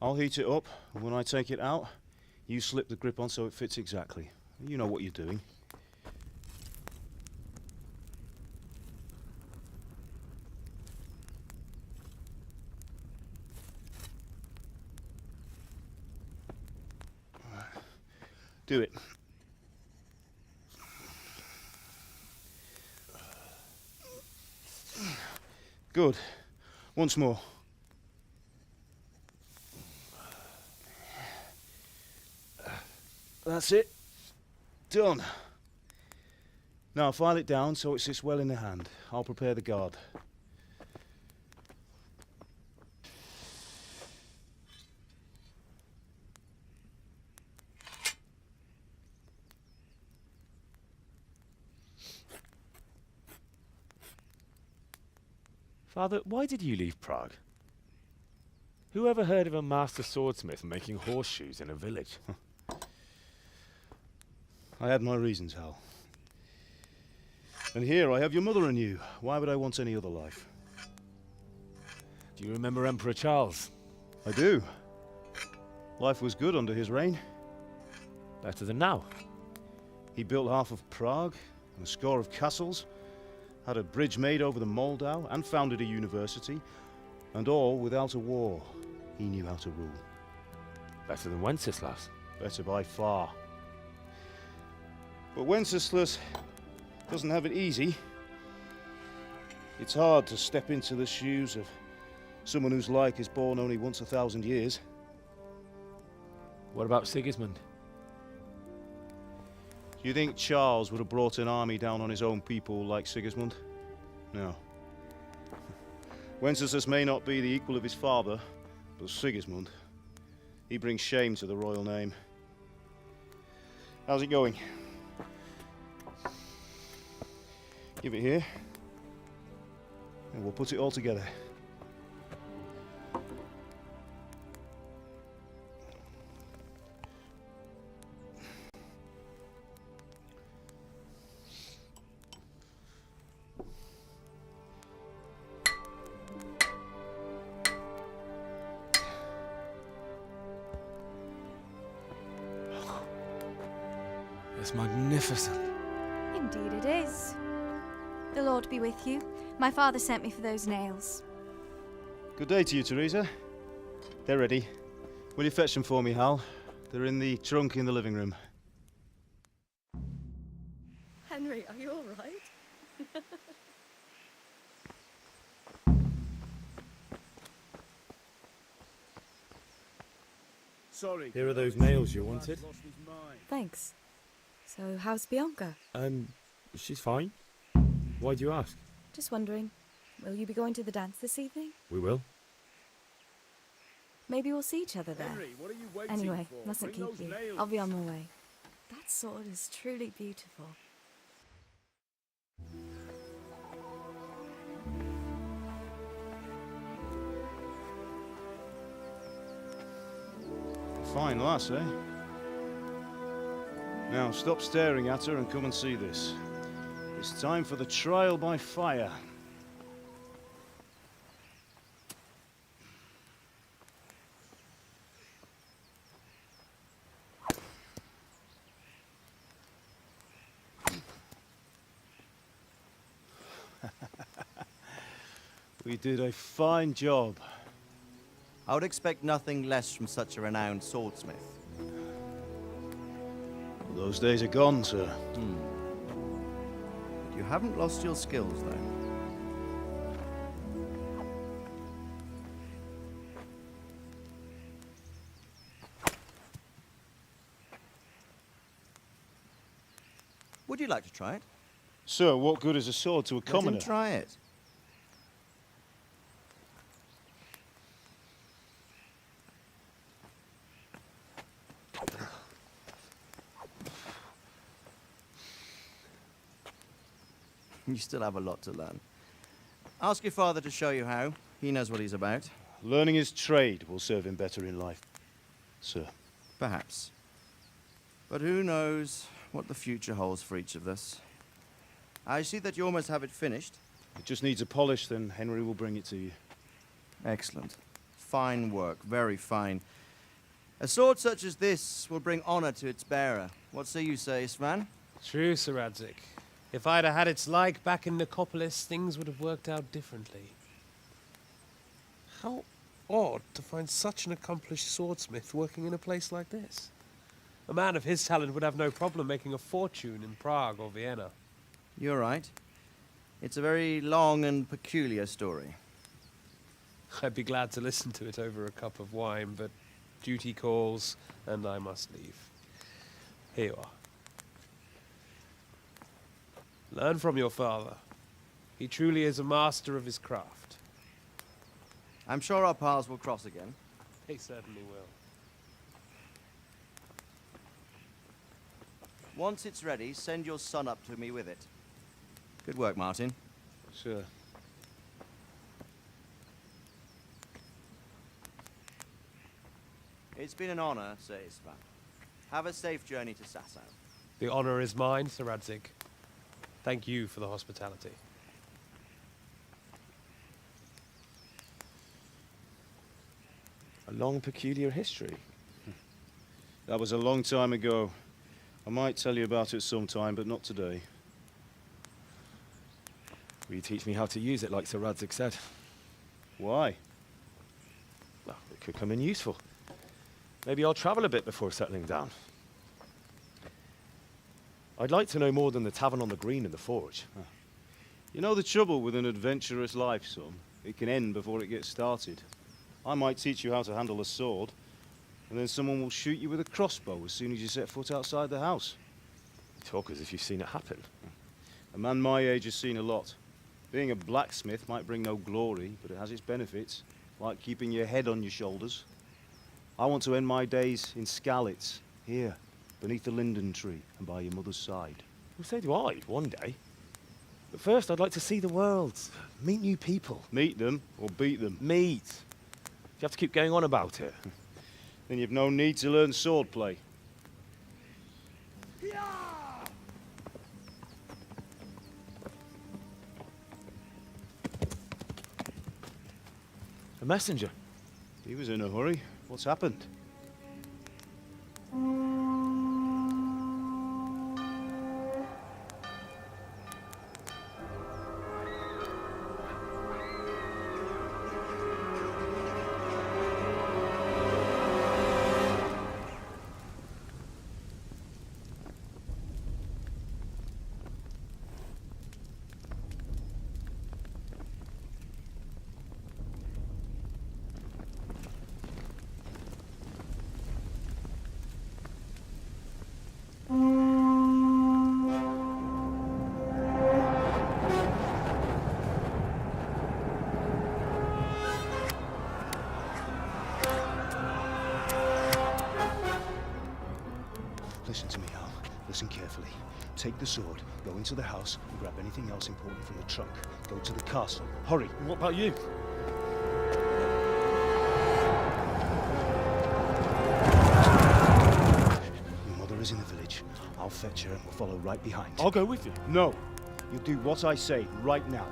I'll heat it up, and when I take it out, you slip the grip on so it fits exactly. You know what you're doing. Do it. Good. Once more. That's it. Done. Now file it down so it sits well in the hand. I'll prepare the guard. Father, why did you leave Prague? Who ever heard of a master swordsmith making horseshoes in a village? I had my reasons, Hal. And here I have your mother and you. Why would I want any other life? Do you remember Emperor Charles? I do. Life was good under his reign. Better than now. He built half of Prague and a score of castles, had a bridge made over the Moldau, and founded a university, and all without a war. He knew how to rule. Better than Wenceslas. Better by far. But Wenceslas doesn't have it easy. It's hard to step into the shoes of someone whose like is born only once 1,000 years. What about Sigismund? Do you think Charles would have brought an army down on his own people like Sigismund? No. Wenceslas may not be the equal of his father, but Sigismund, he brings shame to the royal name. How's it going? Give it here, and we'll put it all together. It's magnificent. Indeed it is. The Lord be with you. My father sent me for those nails. Good day to you, Teresa. They're ready. Will you fetch them for me, Hal? They're in the trunk in the living room. Henry, are you all right? Sorry. Here are those nails you wanted. Thanks. So, how's Bianca? She's fine. Why do you ask? Just wondering, will you be going to the dance this evening? We will. Maybe we'll see each other there. Henry, what are you waiting Anyway, for? mustn't Bring keep those you. nails. I'll be on my way. That sword is truly beautiful. Fine lass, eh? Now, stop staring at her and come and see this. It's time for the trial by fire. We did a fine job. I would expect nothing less from such a renowned swordsmith. Those days are gone, sir. But you haven't lost your skills, though. Would you like to try it? Sir, what good is a sword to a commoner? Let him try it. You still have a lot to learn. Ask your father to show you how. He knows what he's about. Learning his trade will serve him better in life, sir. Perhaps. But who knows what the future holds for each of us. I see that you almost have it finished. It just needs a polish, then Henry will bring it to you. Excellent. Fine work, very fine. A sword such as this will bring honor to its bearer. What say you, Svan? True, Sir Radzik. If I'd have had its like back in Nicopolis, things would have worked out differently. How odd to find such an accomplished swordsmith working in a place like this. A man of his talent would have no problem making a fortune in Prague or Vienna. You're right. It's a very long and peculiar story. I'd be glad to listen to it over a cup of wine, but duty calls, and I must leave. Here you are. Learn from your father. He truly is a master of his craft. I'm sure our paths will cross again. They certainly will. Once it's ready, send your son up to me with it. Good work, Martin. Sure. It's been an honor, Sir Ispan. Have a safe journey to Sasau. The honor is mine, Sir Radzig. Thank you for the hospitality. A long, peculiar history. That was a long time ago. I might tell you about it sometime, but not today. Will you teach me how to use it like Sir Radzig said? Why? Well, it could come in useful. Maybe I'll travel a bit before settling down. I'd like to know more than the tavern on the green and the forge. You know the trouble with an adventurous life, son? It can end before it gets started. I might teach you how to handle a sword, and then someone will shoot you with a crossbow as soon as you set foot outside the house. You talk as if you've seen it happen. A man my age has seen a lot. Being a blacksmith might bring no glory, but it has its benefits, like keeping your head on your shoulders. I want to end my days in Skalitz, here, beneath the linden tree and by your mother's side. Well, so do I, one day. But first, I'd like to see the world, meet new people. Meet them or beat them? Meet. You have to keep going on about it. Then you've no need to learn swordplay. A messenger. He was in a hurry. What's happened? Listen to me, Al. Listen carefully. Take the sword, go into the house, and grab anything else important from the trunk. Go to the castle. Hurry! What about you? Your mother is in the village. I'll fetch her and we'll follow right behind. I'll go with you. No. You'll do what I say right now.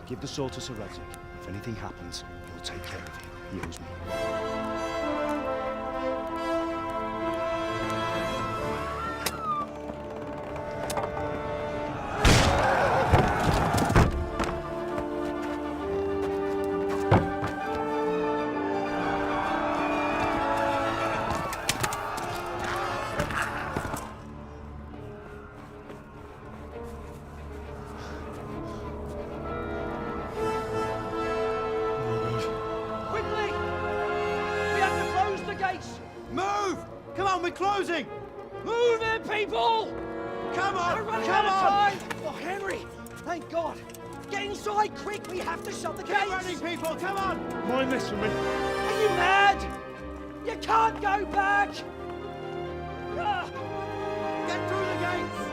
Give the sword to Sir Radzig. If anything happens, he'll take care of you. He owes me. Move! Come on, we're closing! Move it, people! Come on! We're running Come out of on! time! Oh, Henry! Thank God! Get inside, quick! We have to shut the gates! Keep running, people! Come on! Mind this for me. Are you mad? You can't go back! Ah! Get through the gates!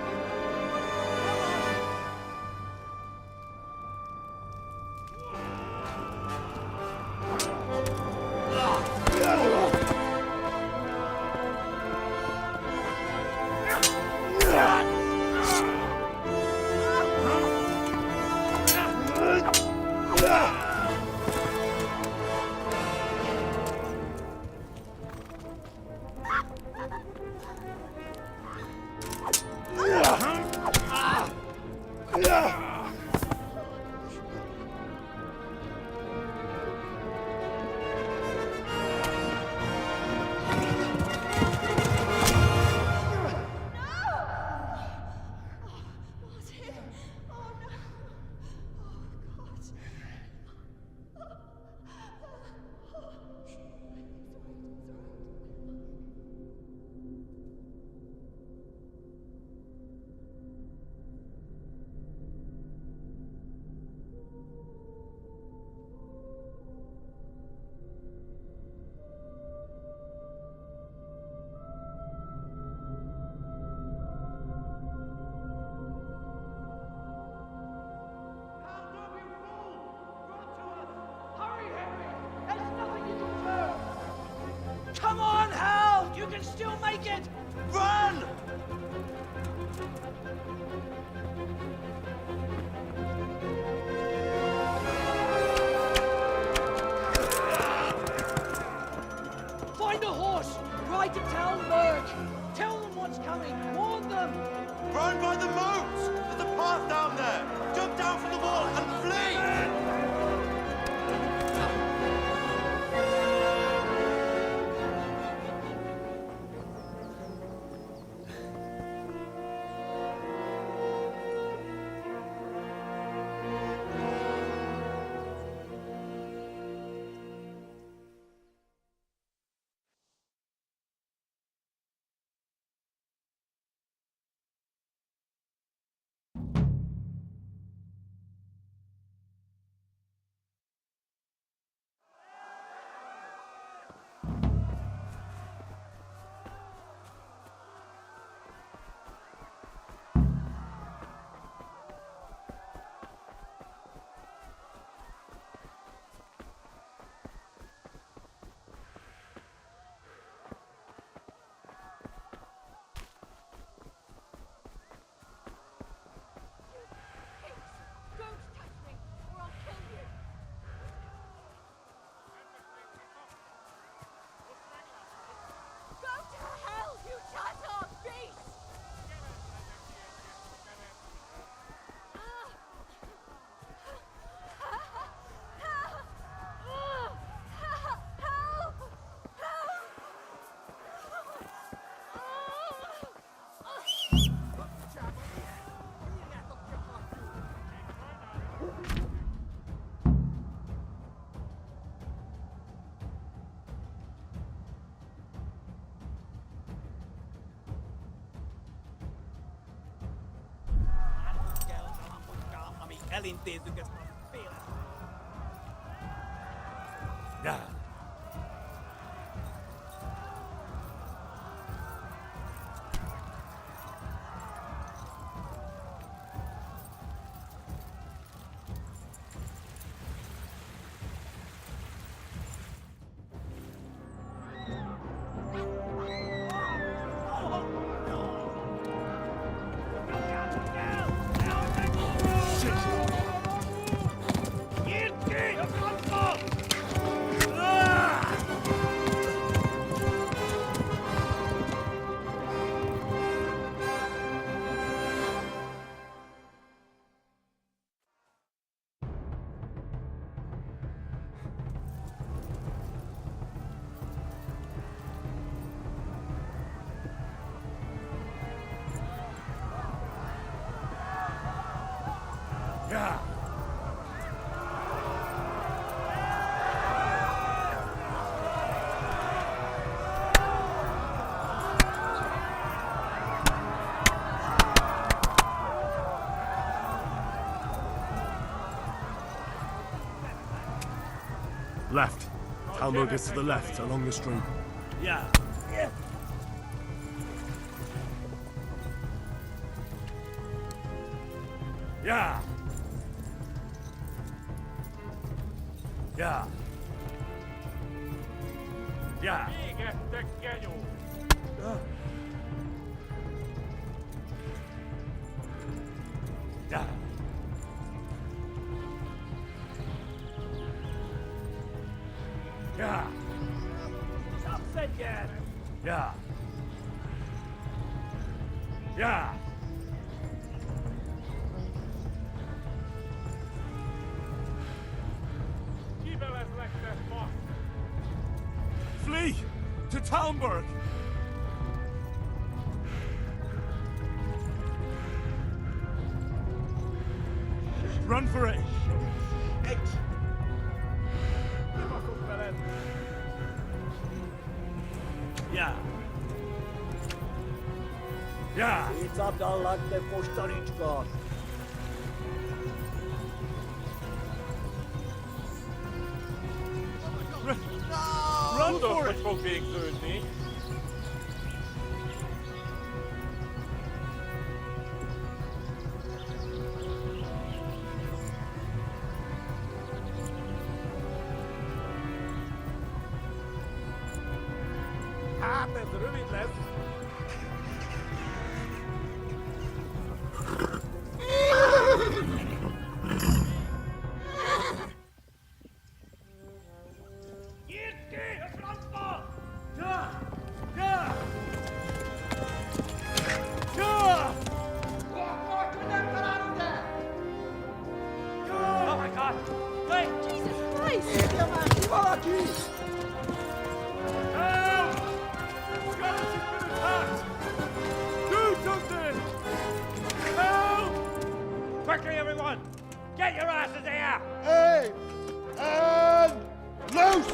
Take it! Run! Find a horse! Ride to Talmberg! Tell them what's coming! Warn them! Run by the moat! There's a path down there! Jump down from the wall and flee! Elintézzük ezt a félet! Left. Talmberg is to the left, along the stream. Yeah. Yeah. Yeah. Yeah. Yeah. Yeah. Upset yet? Yeah. Yeah. Flee to Talmberg. Run for it. Yeah. Yeah. Itt abdallag te postanicska. Run for it. Oh my God! Hey! Jesus Christ! Help! Skeleton's been attacked! Do something! Help! Quickly, everyone! Get your asses here! Hey! And loose!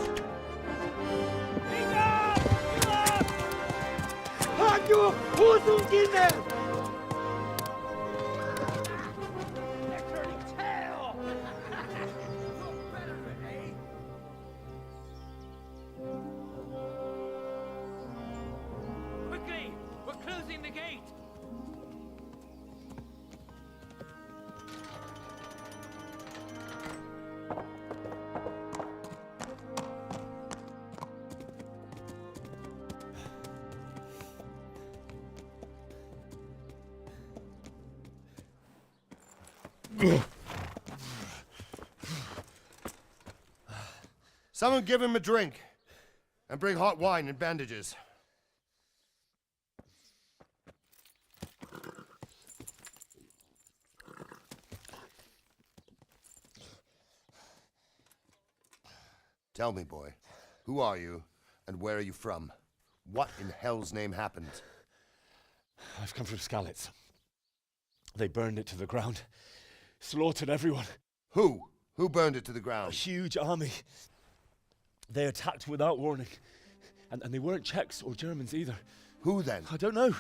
Halt your Hosenkinder! They're turning tail! Quickly! We're closing the gate! Someone give him a drink. And bring hot wine and bandages. Tell me, boy, who are you and where are you from? What in hell's name happened? I've come from Skalitz. They burned it to the ground. Slaughtered everyone. Who? Who burned it to the ground? A huge army. They attacked without warning. And they weren't Czechs or Germans either. Who then? I don't know.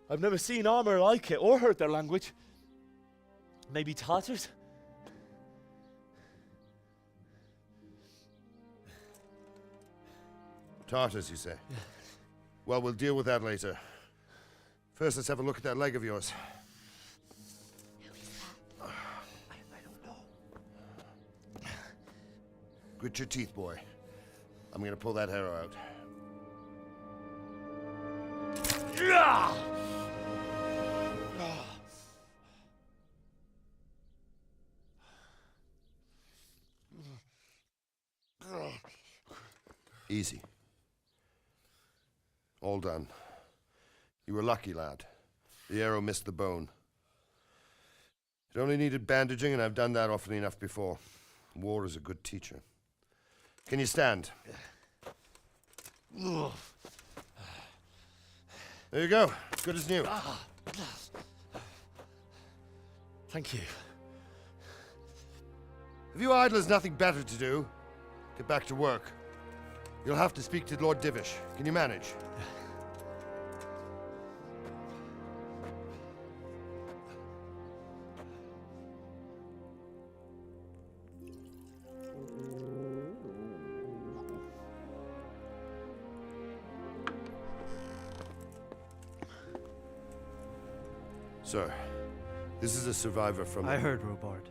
I've never seen armor like it or heard their language. Maybe Tatars? Tartars, you say? Yeah. Well, we'll deal with that later. First, let's have a look at that leg of yours. I don't know. Grit your teeth, boy. I'm gonna pull that arrow out. Easy. All done. You were lucky, lad. The arrow missed the bone. It only needed bandaging, and I've done that often enough before. War is a good teacher. Can you stand? There you go. Good as new. Thank you. Have you idlers nothing better to do? Get back to work. You'll have to speak to Lord Divish. Can you manage? Sir, this is a survivor from... I heard, Robard.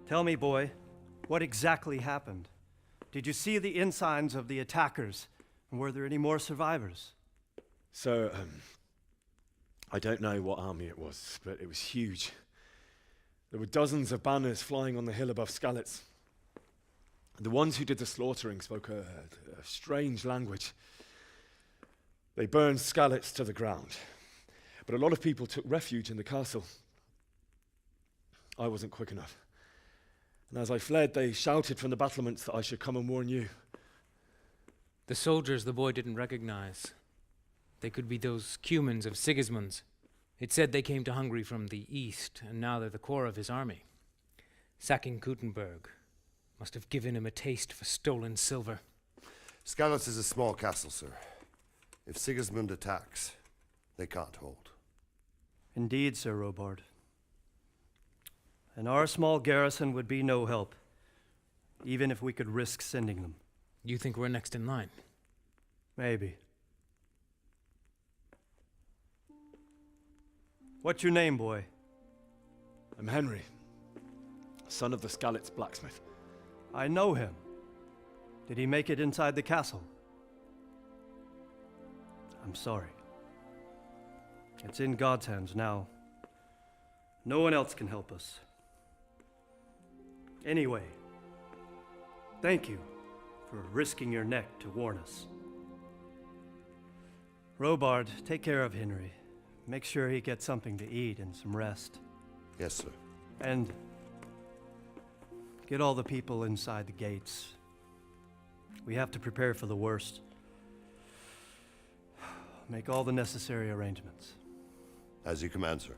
Tell me, boy, what exactly happened? Did you see the ensigns of the attackers? And were there any more survivors? So, I don't know what army it was, but it was huge. There were dozens of banners flying on the hill above Skalitz. The ones who did the slaughtering spoke a strange language. They burned Skalitz to the ground. But a lot of people took refuge in the castle. I wasn't quick enough. And as I fled, they shouted from the battlements that I should come and warn you. The soldiers the boy didn't recognize. They could be those Cumans of Sigismund's. It said they came to Hungary from the east, and now they're the core of his army. Sacking Kuttenberg must have given him a taste for stolen silver. Skalitz is a small castle, sir. If Sigismund attacks, they can't hold. Indeed, Sir Robard. And our small garrison would be no help, even if we could risk sending them. You think we're next in line? Maybe. What's your name, boy? I'm Henry, son of the Skalitz blacksmith. I know him. Did he make it inside the castle? I'm sorry. It's in God's hands now. No one else can help us. Anyway, thank you for risking your neck to warn us. Robard, take care of Henry. Make sure he gets something to eat and some rest. Yes, sir. And get all the people inside the gates. We have to prepare for the worst. Make all the necessary arrangements. As you command, sir.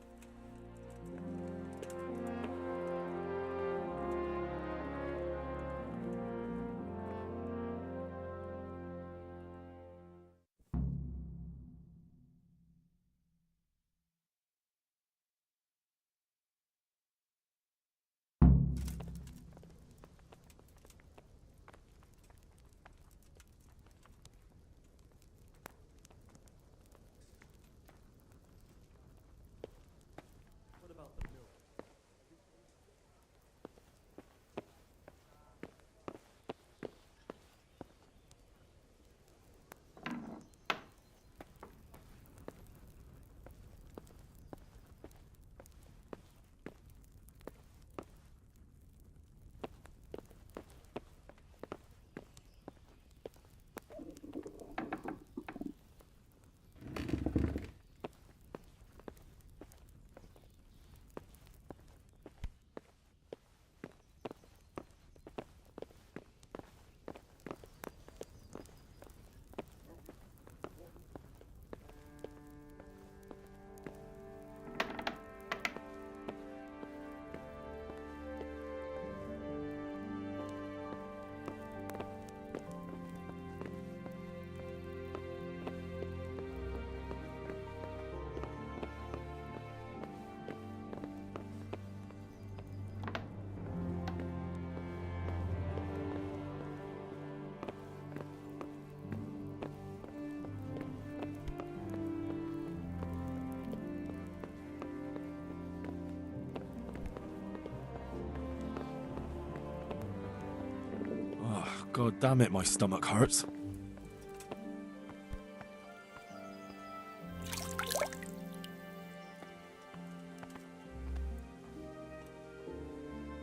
God damn it, my stomach hurts.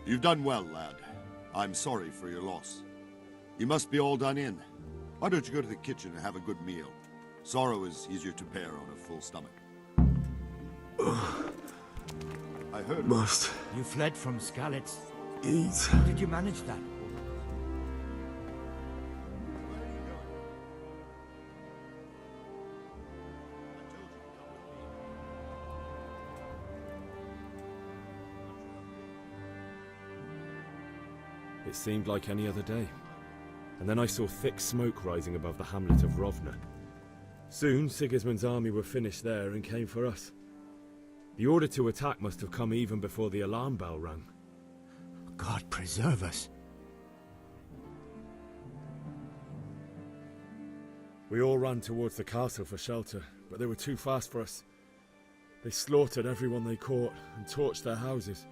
You've done well, lad. I'm sorry for your loss. You must be all done in. Why don't you go to the kitchen and have a good meal? Sorrow is easier to bear on a full stomach. I heard... Must. You fled from Skalitz. Eat. How did you manage that? It seemed like any other day. And then I saw thick smoke rising above the hamlet of Rovna. Soon, Sigismund's army were finished there and came for us. The order to attack must have come even before the alarm bell rang. God preserve us. We all ran towards the castle for shelter, but they were too fast for us. They slaughtered everyone they caught and torched their houses.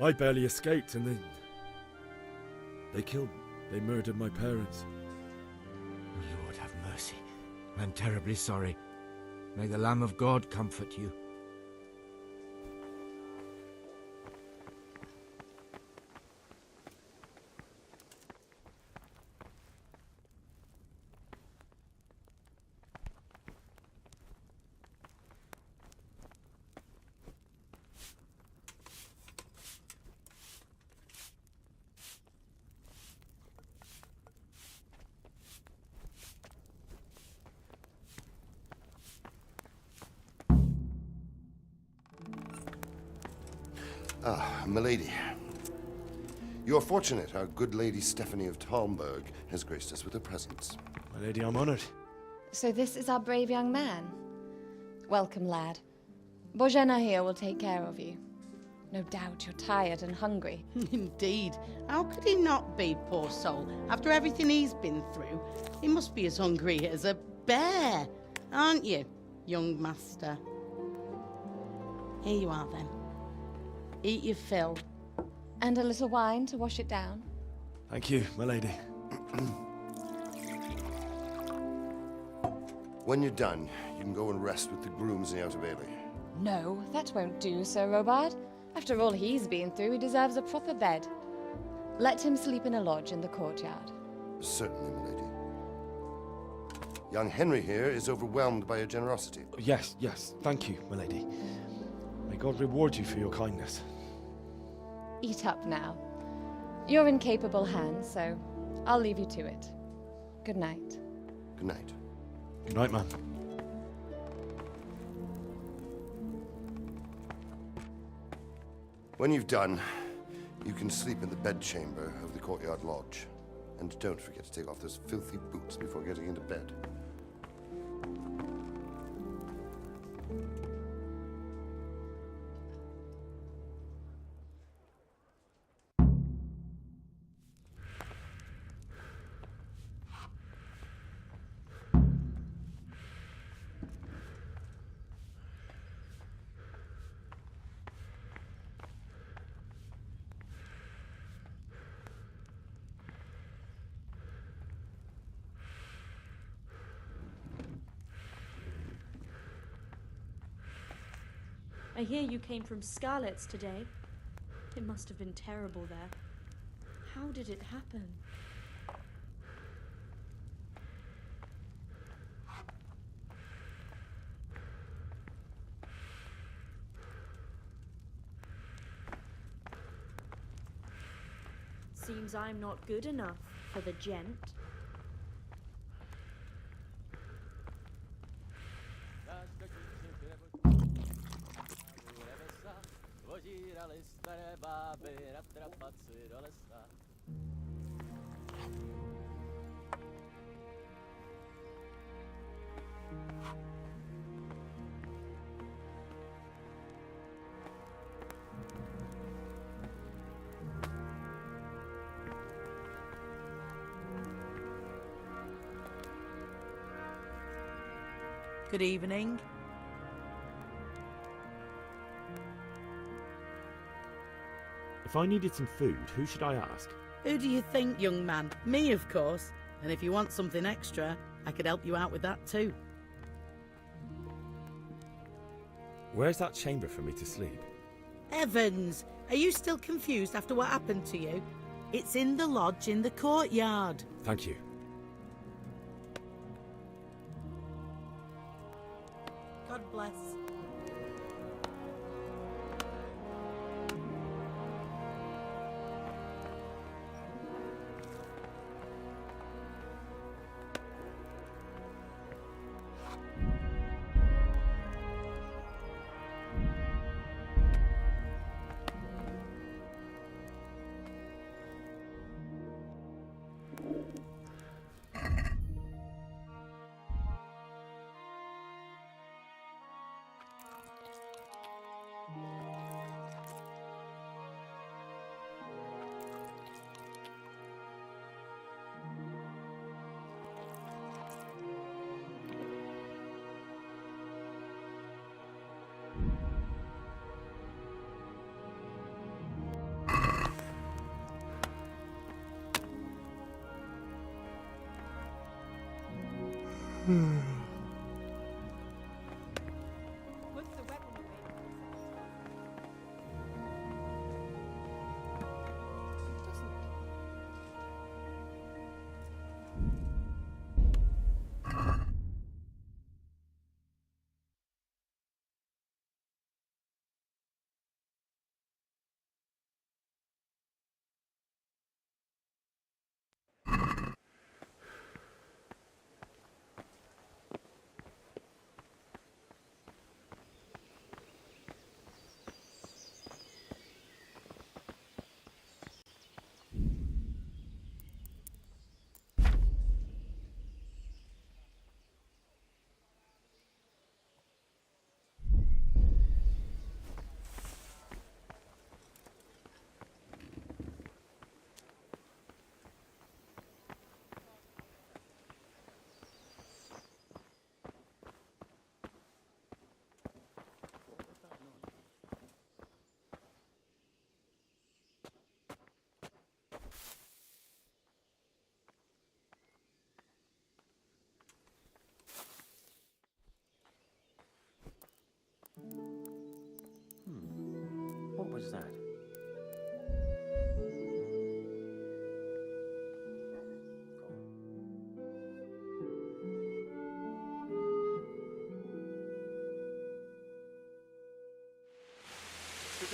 I barely escaped and they murdered my parents. Lord have mercy. I'm terribly sorry. May the Lamb of God comfort you. Ah, milady. You are fortunate our good lady Stephanie of Talmberg has graced us with her presence. My lady, I'm honored. So this is our brave young man. Welcome, lad. Bozhena here will take care of you. No doubt you're tired and hungry. Indeed. How could he not be, poor soul? After everything he's been through, he must be as hungry as a bear. Aren't you, young master? Here you are, then. Eat your fill. And a little wine to wash it down. Thank you, my lady. When you're done, you can go and rest with the grooms in the Outer Bailey. No, that won't do, Sir Robard. After all he's been through, he deserves a proper bed. Let him sleep in a lodge in the courtyard. Certainly, milady. Young Henry here is overwhelmed by your generosity. Yes, yes, thank you, milady. May God reward you for your kindness. Eat up now. You're in capable hands, so I'll leave you to it. Good night. Good night. Good night, ma'am. When you've done, you can sleep in the bedchamber of the courtyard lodge. And don't forget to take off those filthy boots before getting into bed. I hear you came from Scarlet's today. It must have been terrible there. How did it happen? Seems I'm not good enough for the gent. Good evening. If I needed some food, who should I ask? Who do you think, young man? Me, of course. And if you want something extra, I could help you out with that too. Where's that chamber for me to sleep? Heavens! Are you still confused after what happened to you? It's in the lodge in the courtyard. Thank you. God bless.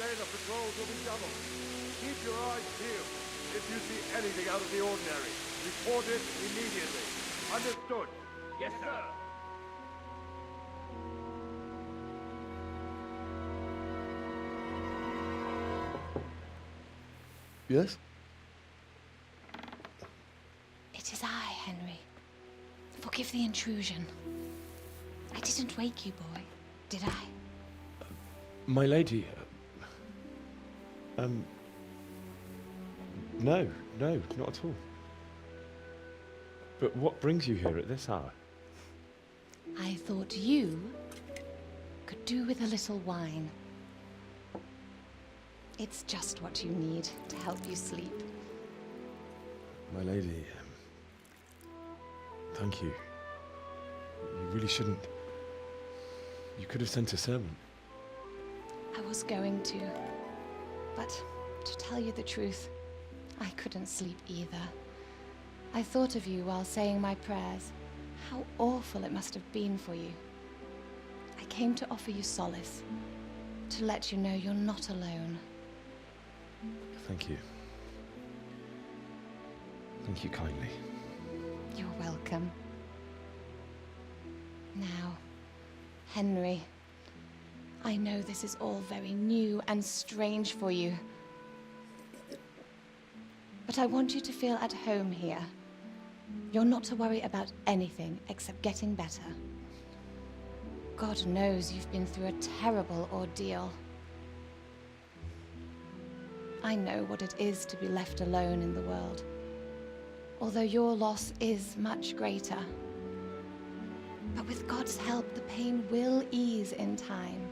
day, the patrols will be doubled. Keep your eyes peeled. If you see anything out of the ordinary, report it immediately. Understood? Yes, sir. Yes? It is I, Henry. Forgive the intrusion. I didn't wake you, boy, did I? My lady. No, not at all. But what brings you here at this hour? I thought you could do with a little wine. It's just what you need to help you sleep. My lady, thank you. You really shouldn't. You could have sent a servant. I was going to, but to tell you the truth, I couldn't sleep either. I thought of you while saying my prayers. How awful it must have been for you. I came to offer you solace, to let you know you're not alone. Thank you. Thank you kindly. You're welcome. Now, Henry, I know this is all very new and strange for you, but I want you to feel at home here. You're not to worry about anything except getting better. God knows you've been through a terrible ordeal. I know what it is to be left alone in the world, although your loss is much greater. But with God's help, the pain will ease in time.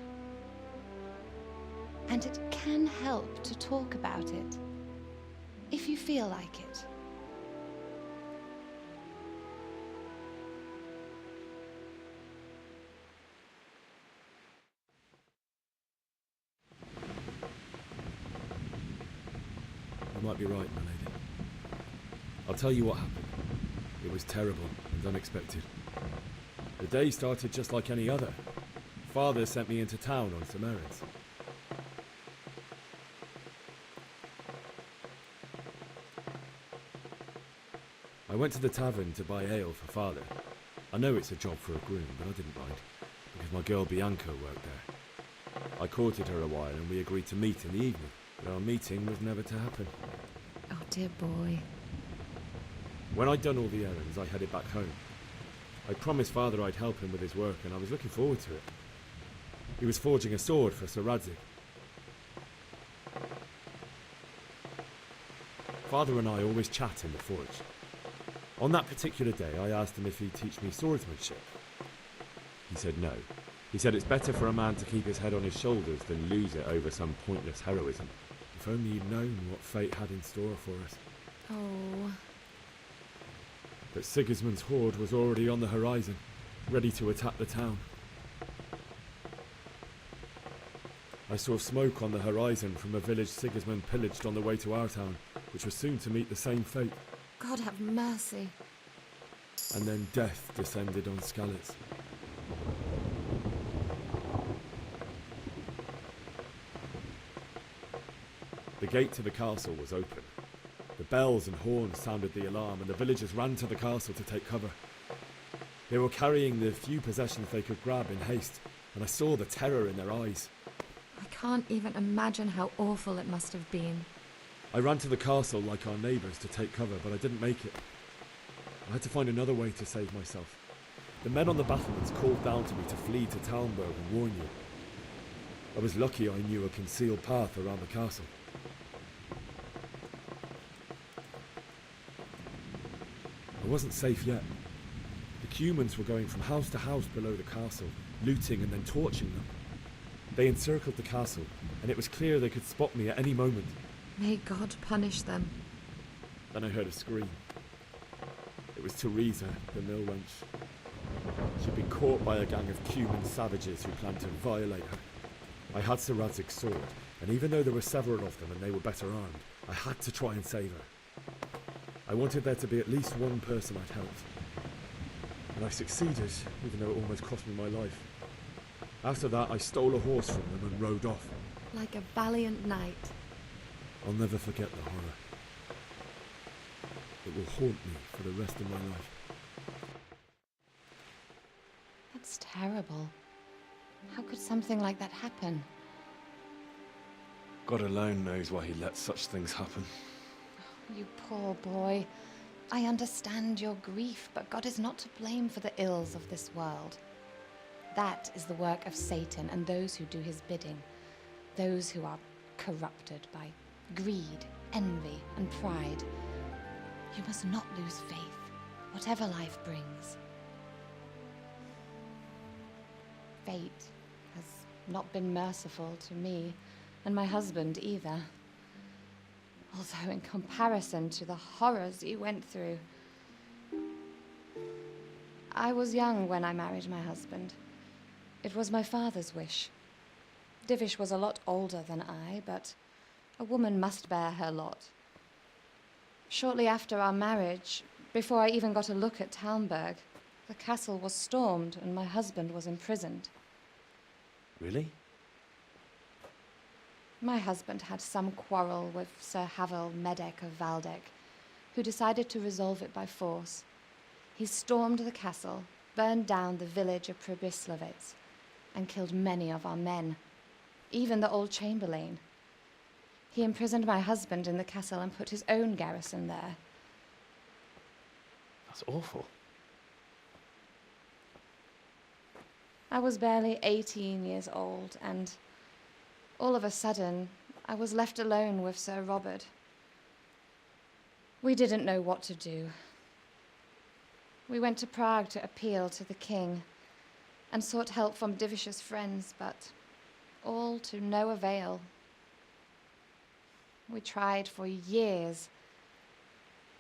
And it can help to talk about it, if you feel like it. You might be right, my lady. I'll tell you what happened. It was terrible and unexpected. The day started just like any other. Father sent me into town on some errands. I went to the tavern to buy ale for Father. I know it's a job for a groom, but I didn't mind, because my girl Bianca worked there. I courted her a while and we agreed to meet in the evening, but our meeting was never to happen. Oh, dear boy. When I'd done all the errands, I headed back home. I promised Father I'd help him with his work, and I was looking forward to it. He was forging a sword for Sir Radzig. Father and I always chat in the forge. On that particular day, I asked him if he'd teach me swordsmanship. He said no. He said it's better for a man to keep his head on his shoulders than lose it over some pointless heroism. If only he'd known what fate had in store for us. Oh. But Sigismund's horde was already on the horizon, ready to attack the town. I saw smoke on the horizon from a village Sigismund pillaged on the way to our town, which was soon to meet the same fate. God have mercy. And then death descended on Skalitz. The gate to the castle was open. The bells and horns sounded the alarm, and the villagers ran to the castle to take cover. They were carrying the few possessions they could grab in haste, and I saw the terror in their eyes. I can't even imagine how awful it must have been. I ran to the castle like our neighbours to take cover, but I didn't make it. I had to find another way to save myself. The men on the battlements called down to me to flee to Talmberg and warn you. I was lucky I knew a concealed path around the castle. I wasn't safe yet. The Cumans were going from house to house below the castle, looting and then torching them. They encircled the castle, and it was clear they could spot me at any moment. May God punish them. Then I heard a scream. It was Teresa, the mill wench. She'd been caught by a gang of Cuman savages who planned to violate her. I had Sir Radzig's sword, and even though there were several of them and they were better armed, I had to try and save her. I wanted there to be at least one person I'd helped. And I succeeded, even though it almost cost me my life. After that, I stole a horse from them and rode off. like a valiant knight. I'll never forget the horror. It will haunt me for the rest of my life. That's terrible. How could something like that happen? God alone knows why he lets such things happen. You poor boy. I understand your grief, but God is not to blame for the ills of this world. That is the work of Satan and those who do his bidding. Those who are corrupted by greed, envy, and pride. You must not lose faith, whatever life brings. Fate has not been merciful to me, and my husband either. Although in comparison to the horrors you went through. I was young when I married my husband. It was my father's wish. Divish was a lot older than I, but a woman must bear her lot. Shortly after our marriage, before I even got a look at Talmberg, the castle was stormed and my husband was imprisoned. Really? My husband had some quarrel with Sir Havel Medek of Valdek, who decided to resolve it by force. He stormed the castle, burned down the village of Probislavitz, and killed many of our men, even the old chamberlain. He imprisoned my husband in the castle and put his own garrison there. That's awful. I was barely 18 years old, and all of a sudden, I was left alone with Sir Robert. We didn't know what to do. We went to Prague to appeal to the king and sought help from Divish's friends, but all to no avail. We tried for years,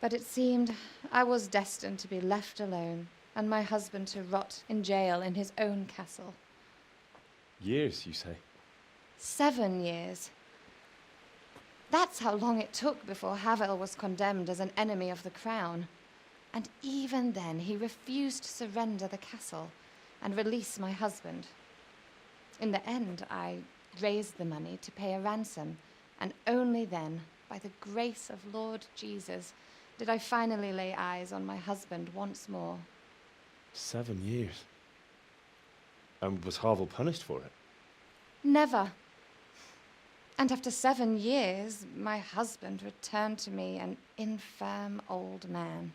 but it seemed I was destined to be left alone and my husband to rot in jail in his own castle. Years, you say? 7 years. That's how long it took before Havel was condemned as an enemy of the crown. And even then, he refused to surrender the castle and release my husband. In the end, I raised the money to pay a ransom, and only then, by the grace of Lord Jesus, did I finally lay eyes on my husband once more. 7 years? And was Havel punished for it? Never. And after 7 years, my husband returned to me an infirm old man.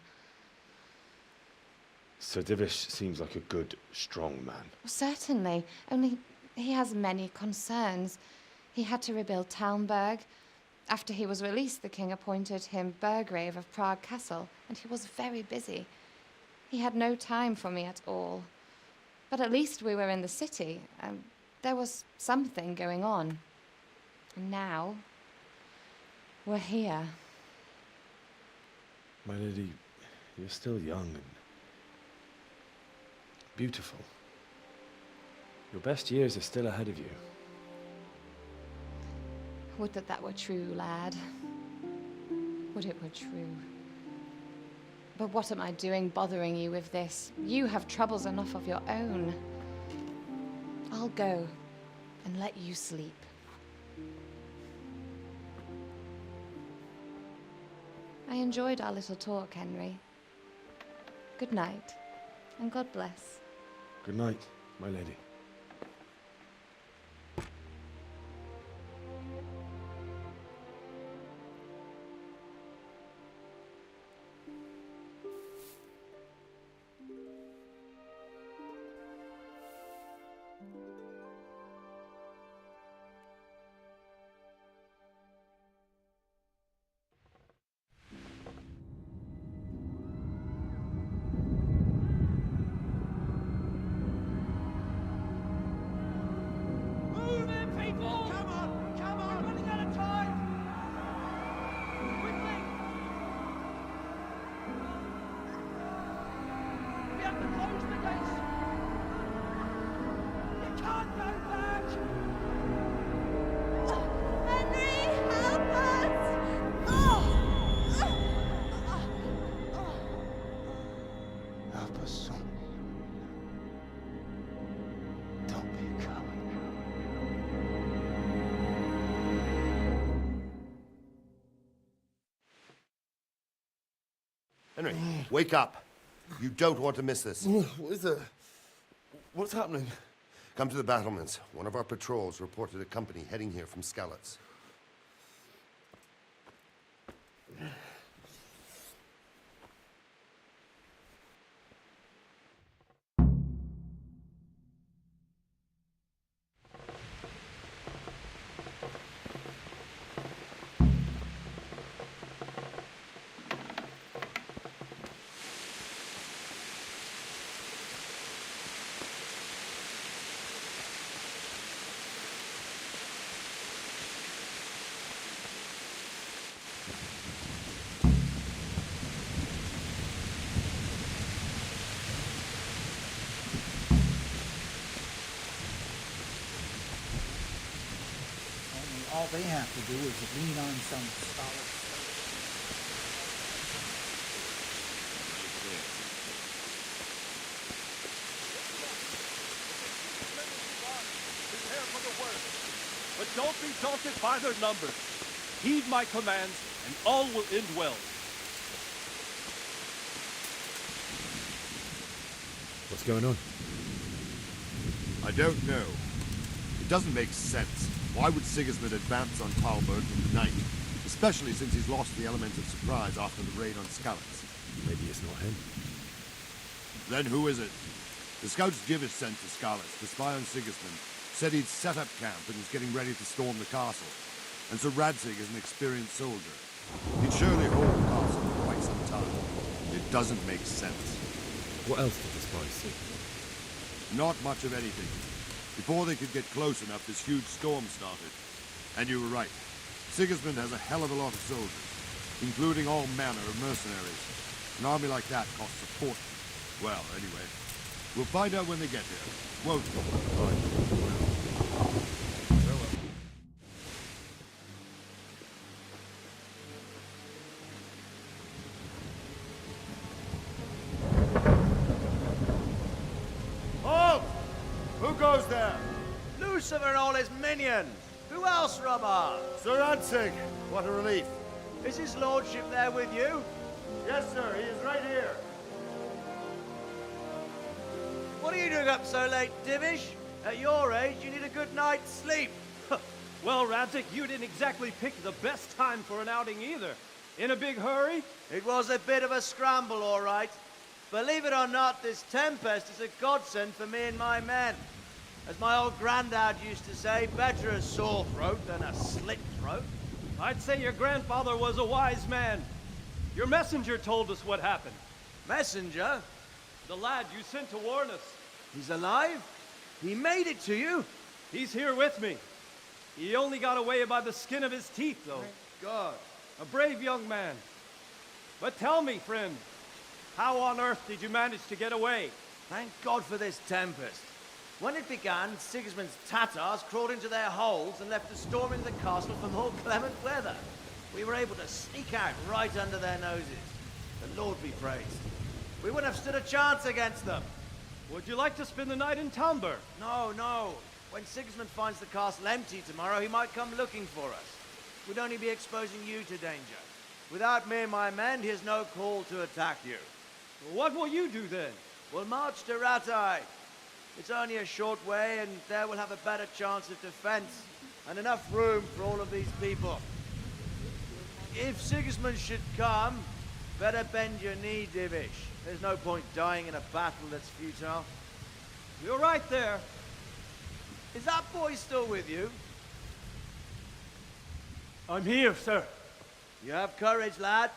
Sir Divish seems like a good, strong man. Certainly, only he has many concerns. He had to rebuild Talmberg. After he was released, the king appointed him Burgrave of Prague Castle, and he was very busy. He had no time for me at all. But at least we were in the city, and there was something going on. And now, we're here. My lady, you're still young and beautiful. Your best years are still ahead of you. Would that that were true, lad. Would it were true. But what am I doing bothering you with this? You have troubles enough of your own. I'll go and let you sleep. I enjoyed our little talk, Henry. Good night, and God bless. Good night, my lady. Help us, son. Don't be a coward. Wake up. You don't want to miss this. What is it? What's happening? Come to the battlements. One of our patrols reported a company heading here from Skalitz. All they have to do is lean on some solid. Prepare for the worst. But don't be daunted by their numbers. Heed my commands, and all will end well. What's going on? I don't know. It doesn't make sense. Why would Sigismund advance on Talberg in the night? Especially since he's lost the element of surprise after the raid on Skalitz. Maybe it's not him. Then who is it? The scouts Divish sent to Skalitz to spy on Sigismund said he'd set up camp and was getting ready to storm the castle. And Sir Radzig is an experienced soldier. He'd surely hold the castle for quite some time. It doesn't make sense. What else did the spies see? Not much of anything. Before they could get close enough, this huge storm started. And you were right. Sigismund has a hell of a lot of soldiers, including all manner of mercenaries. An army like that costs a fortune. Well, anyway, we'll find out when they get here, won't we? Halt! Who goes there? Lucifer and all his minions. Who else, Robert? Sir Radzig. What a relief. Is his lordship there with you? Yes, sir. He is right here. What are you doing up so late, Divish? At your age, you need a good night's sleep. Well, Radzig, you didn't exactly pick the best time for an outing either. In a big hurry? It was a bit of a scramble, all right. Believe it or not, this tempest is a godsend for me and my men. As my old granddad used to say, better a sore throat than a slit throat. I'd say your grandfather was a wise man. Your messenger told us what happened. Messenger? The lad you sent to warn us. He's alive? He made it to you? He's here with me. He only got away by the skin of his teeth, though. Thank God. A brave young man. But tell me, friend, how on earth did you manage to get away? Thank God for this tempest. When it began, Sigismund's Tatars crawled into their holes and left a storm into the castle for more clement weather. We were able to sneak out right under their noses. The Lord be praised. We wouldn't have stood a chance against them. Would you like to spend the night in Talberg? No, no. When Sigismund finds the castle empty tomorrow, he might come looking for us. We'd only be exposing you to danger. Without me and my men, he has no call to attack you. What will you do then? We'll march to Rattay. It's only a short way, and there we'll have a better chance of defense, and enough room for all of these people. If Sigismund should come, better bend your knee, Divish. There's no point dying in a battle that's futile. You're right there. Is that boy still with you? I'm here, sir. You have courage, lad.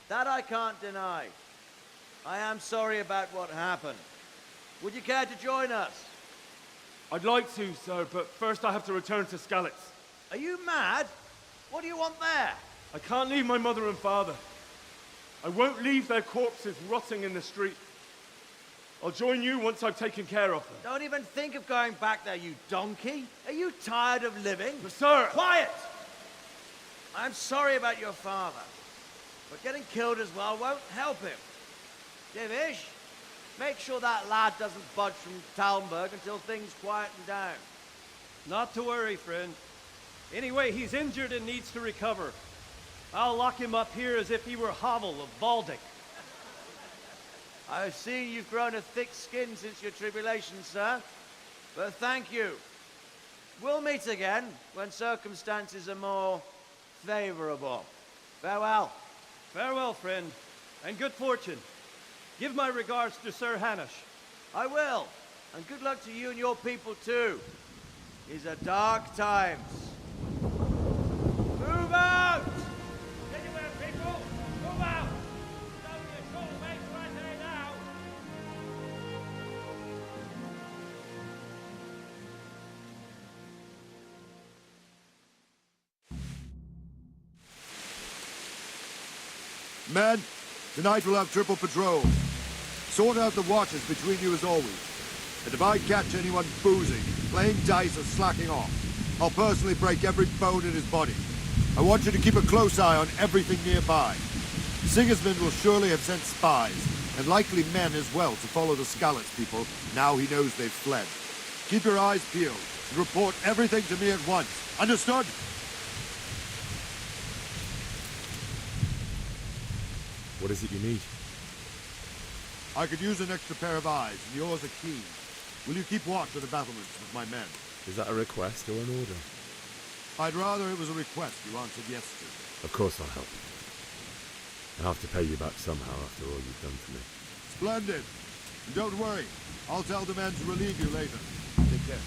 That I can't deny. I am sorry about what happened. Would you care to join us? I'd like to, sir, but first I have to return to Skalitz. Are you mad? What do you want there? I can't leave my mother and father. I won't leave their corpses rotting in the street. I'll join you once I've taken care of them. Don't even think of going back there, you donkey. Are you tired of living? But sir! Quiet! I'm sorry about your father, but getting killed as well won't help him. Divish, make sure that lad doesn't budge from Talberg until things quieten down. Not to worry, friend. Anyway, he's injured and needs to recover. I'll lock him up here as if he were Havel of Baldic. I've seen you've grown a thick skin since your tribulation, sir. But thank you. We'll meet again when circumstances are more favorable. Farewell. Farewell, friend, and good fortune. Give my regards to Sir Hanush. I will. And good luck to you and your people, too. These are dark times. Move out! Anywhere, people! Move out! It's only a short way right there now! Men, tonight we'll have triple patrol. Sort out the watches between you as always. And if I catch anyone boozing, playing dice or slacking off, I'll personally break every bone in his body. I want you to keep a close eye on everything nearby. Sigismund will surely have sent spies, and likely men as well, to follow the Skalitz people now he knows they've fled. Keep your eyes peeled and report everything to me at once. Understood? What is it you need? I could use an extra pair of eyes, and yours are keen. Will you keep watch of the battlements with my men? Is that a request or an order? I'd rather it was a request you answered yes to. Of course I'll help. I'll have to pay you back somehow after all you've done for me. Splendid. And don't worry, I'll tell the men to relieve you later. Take care.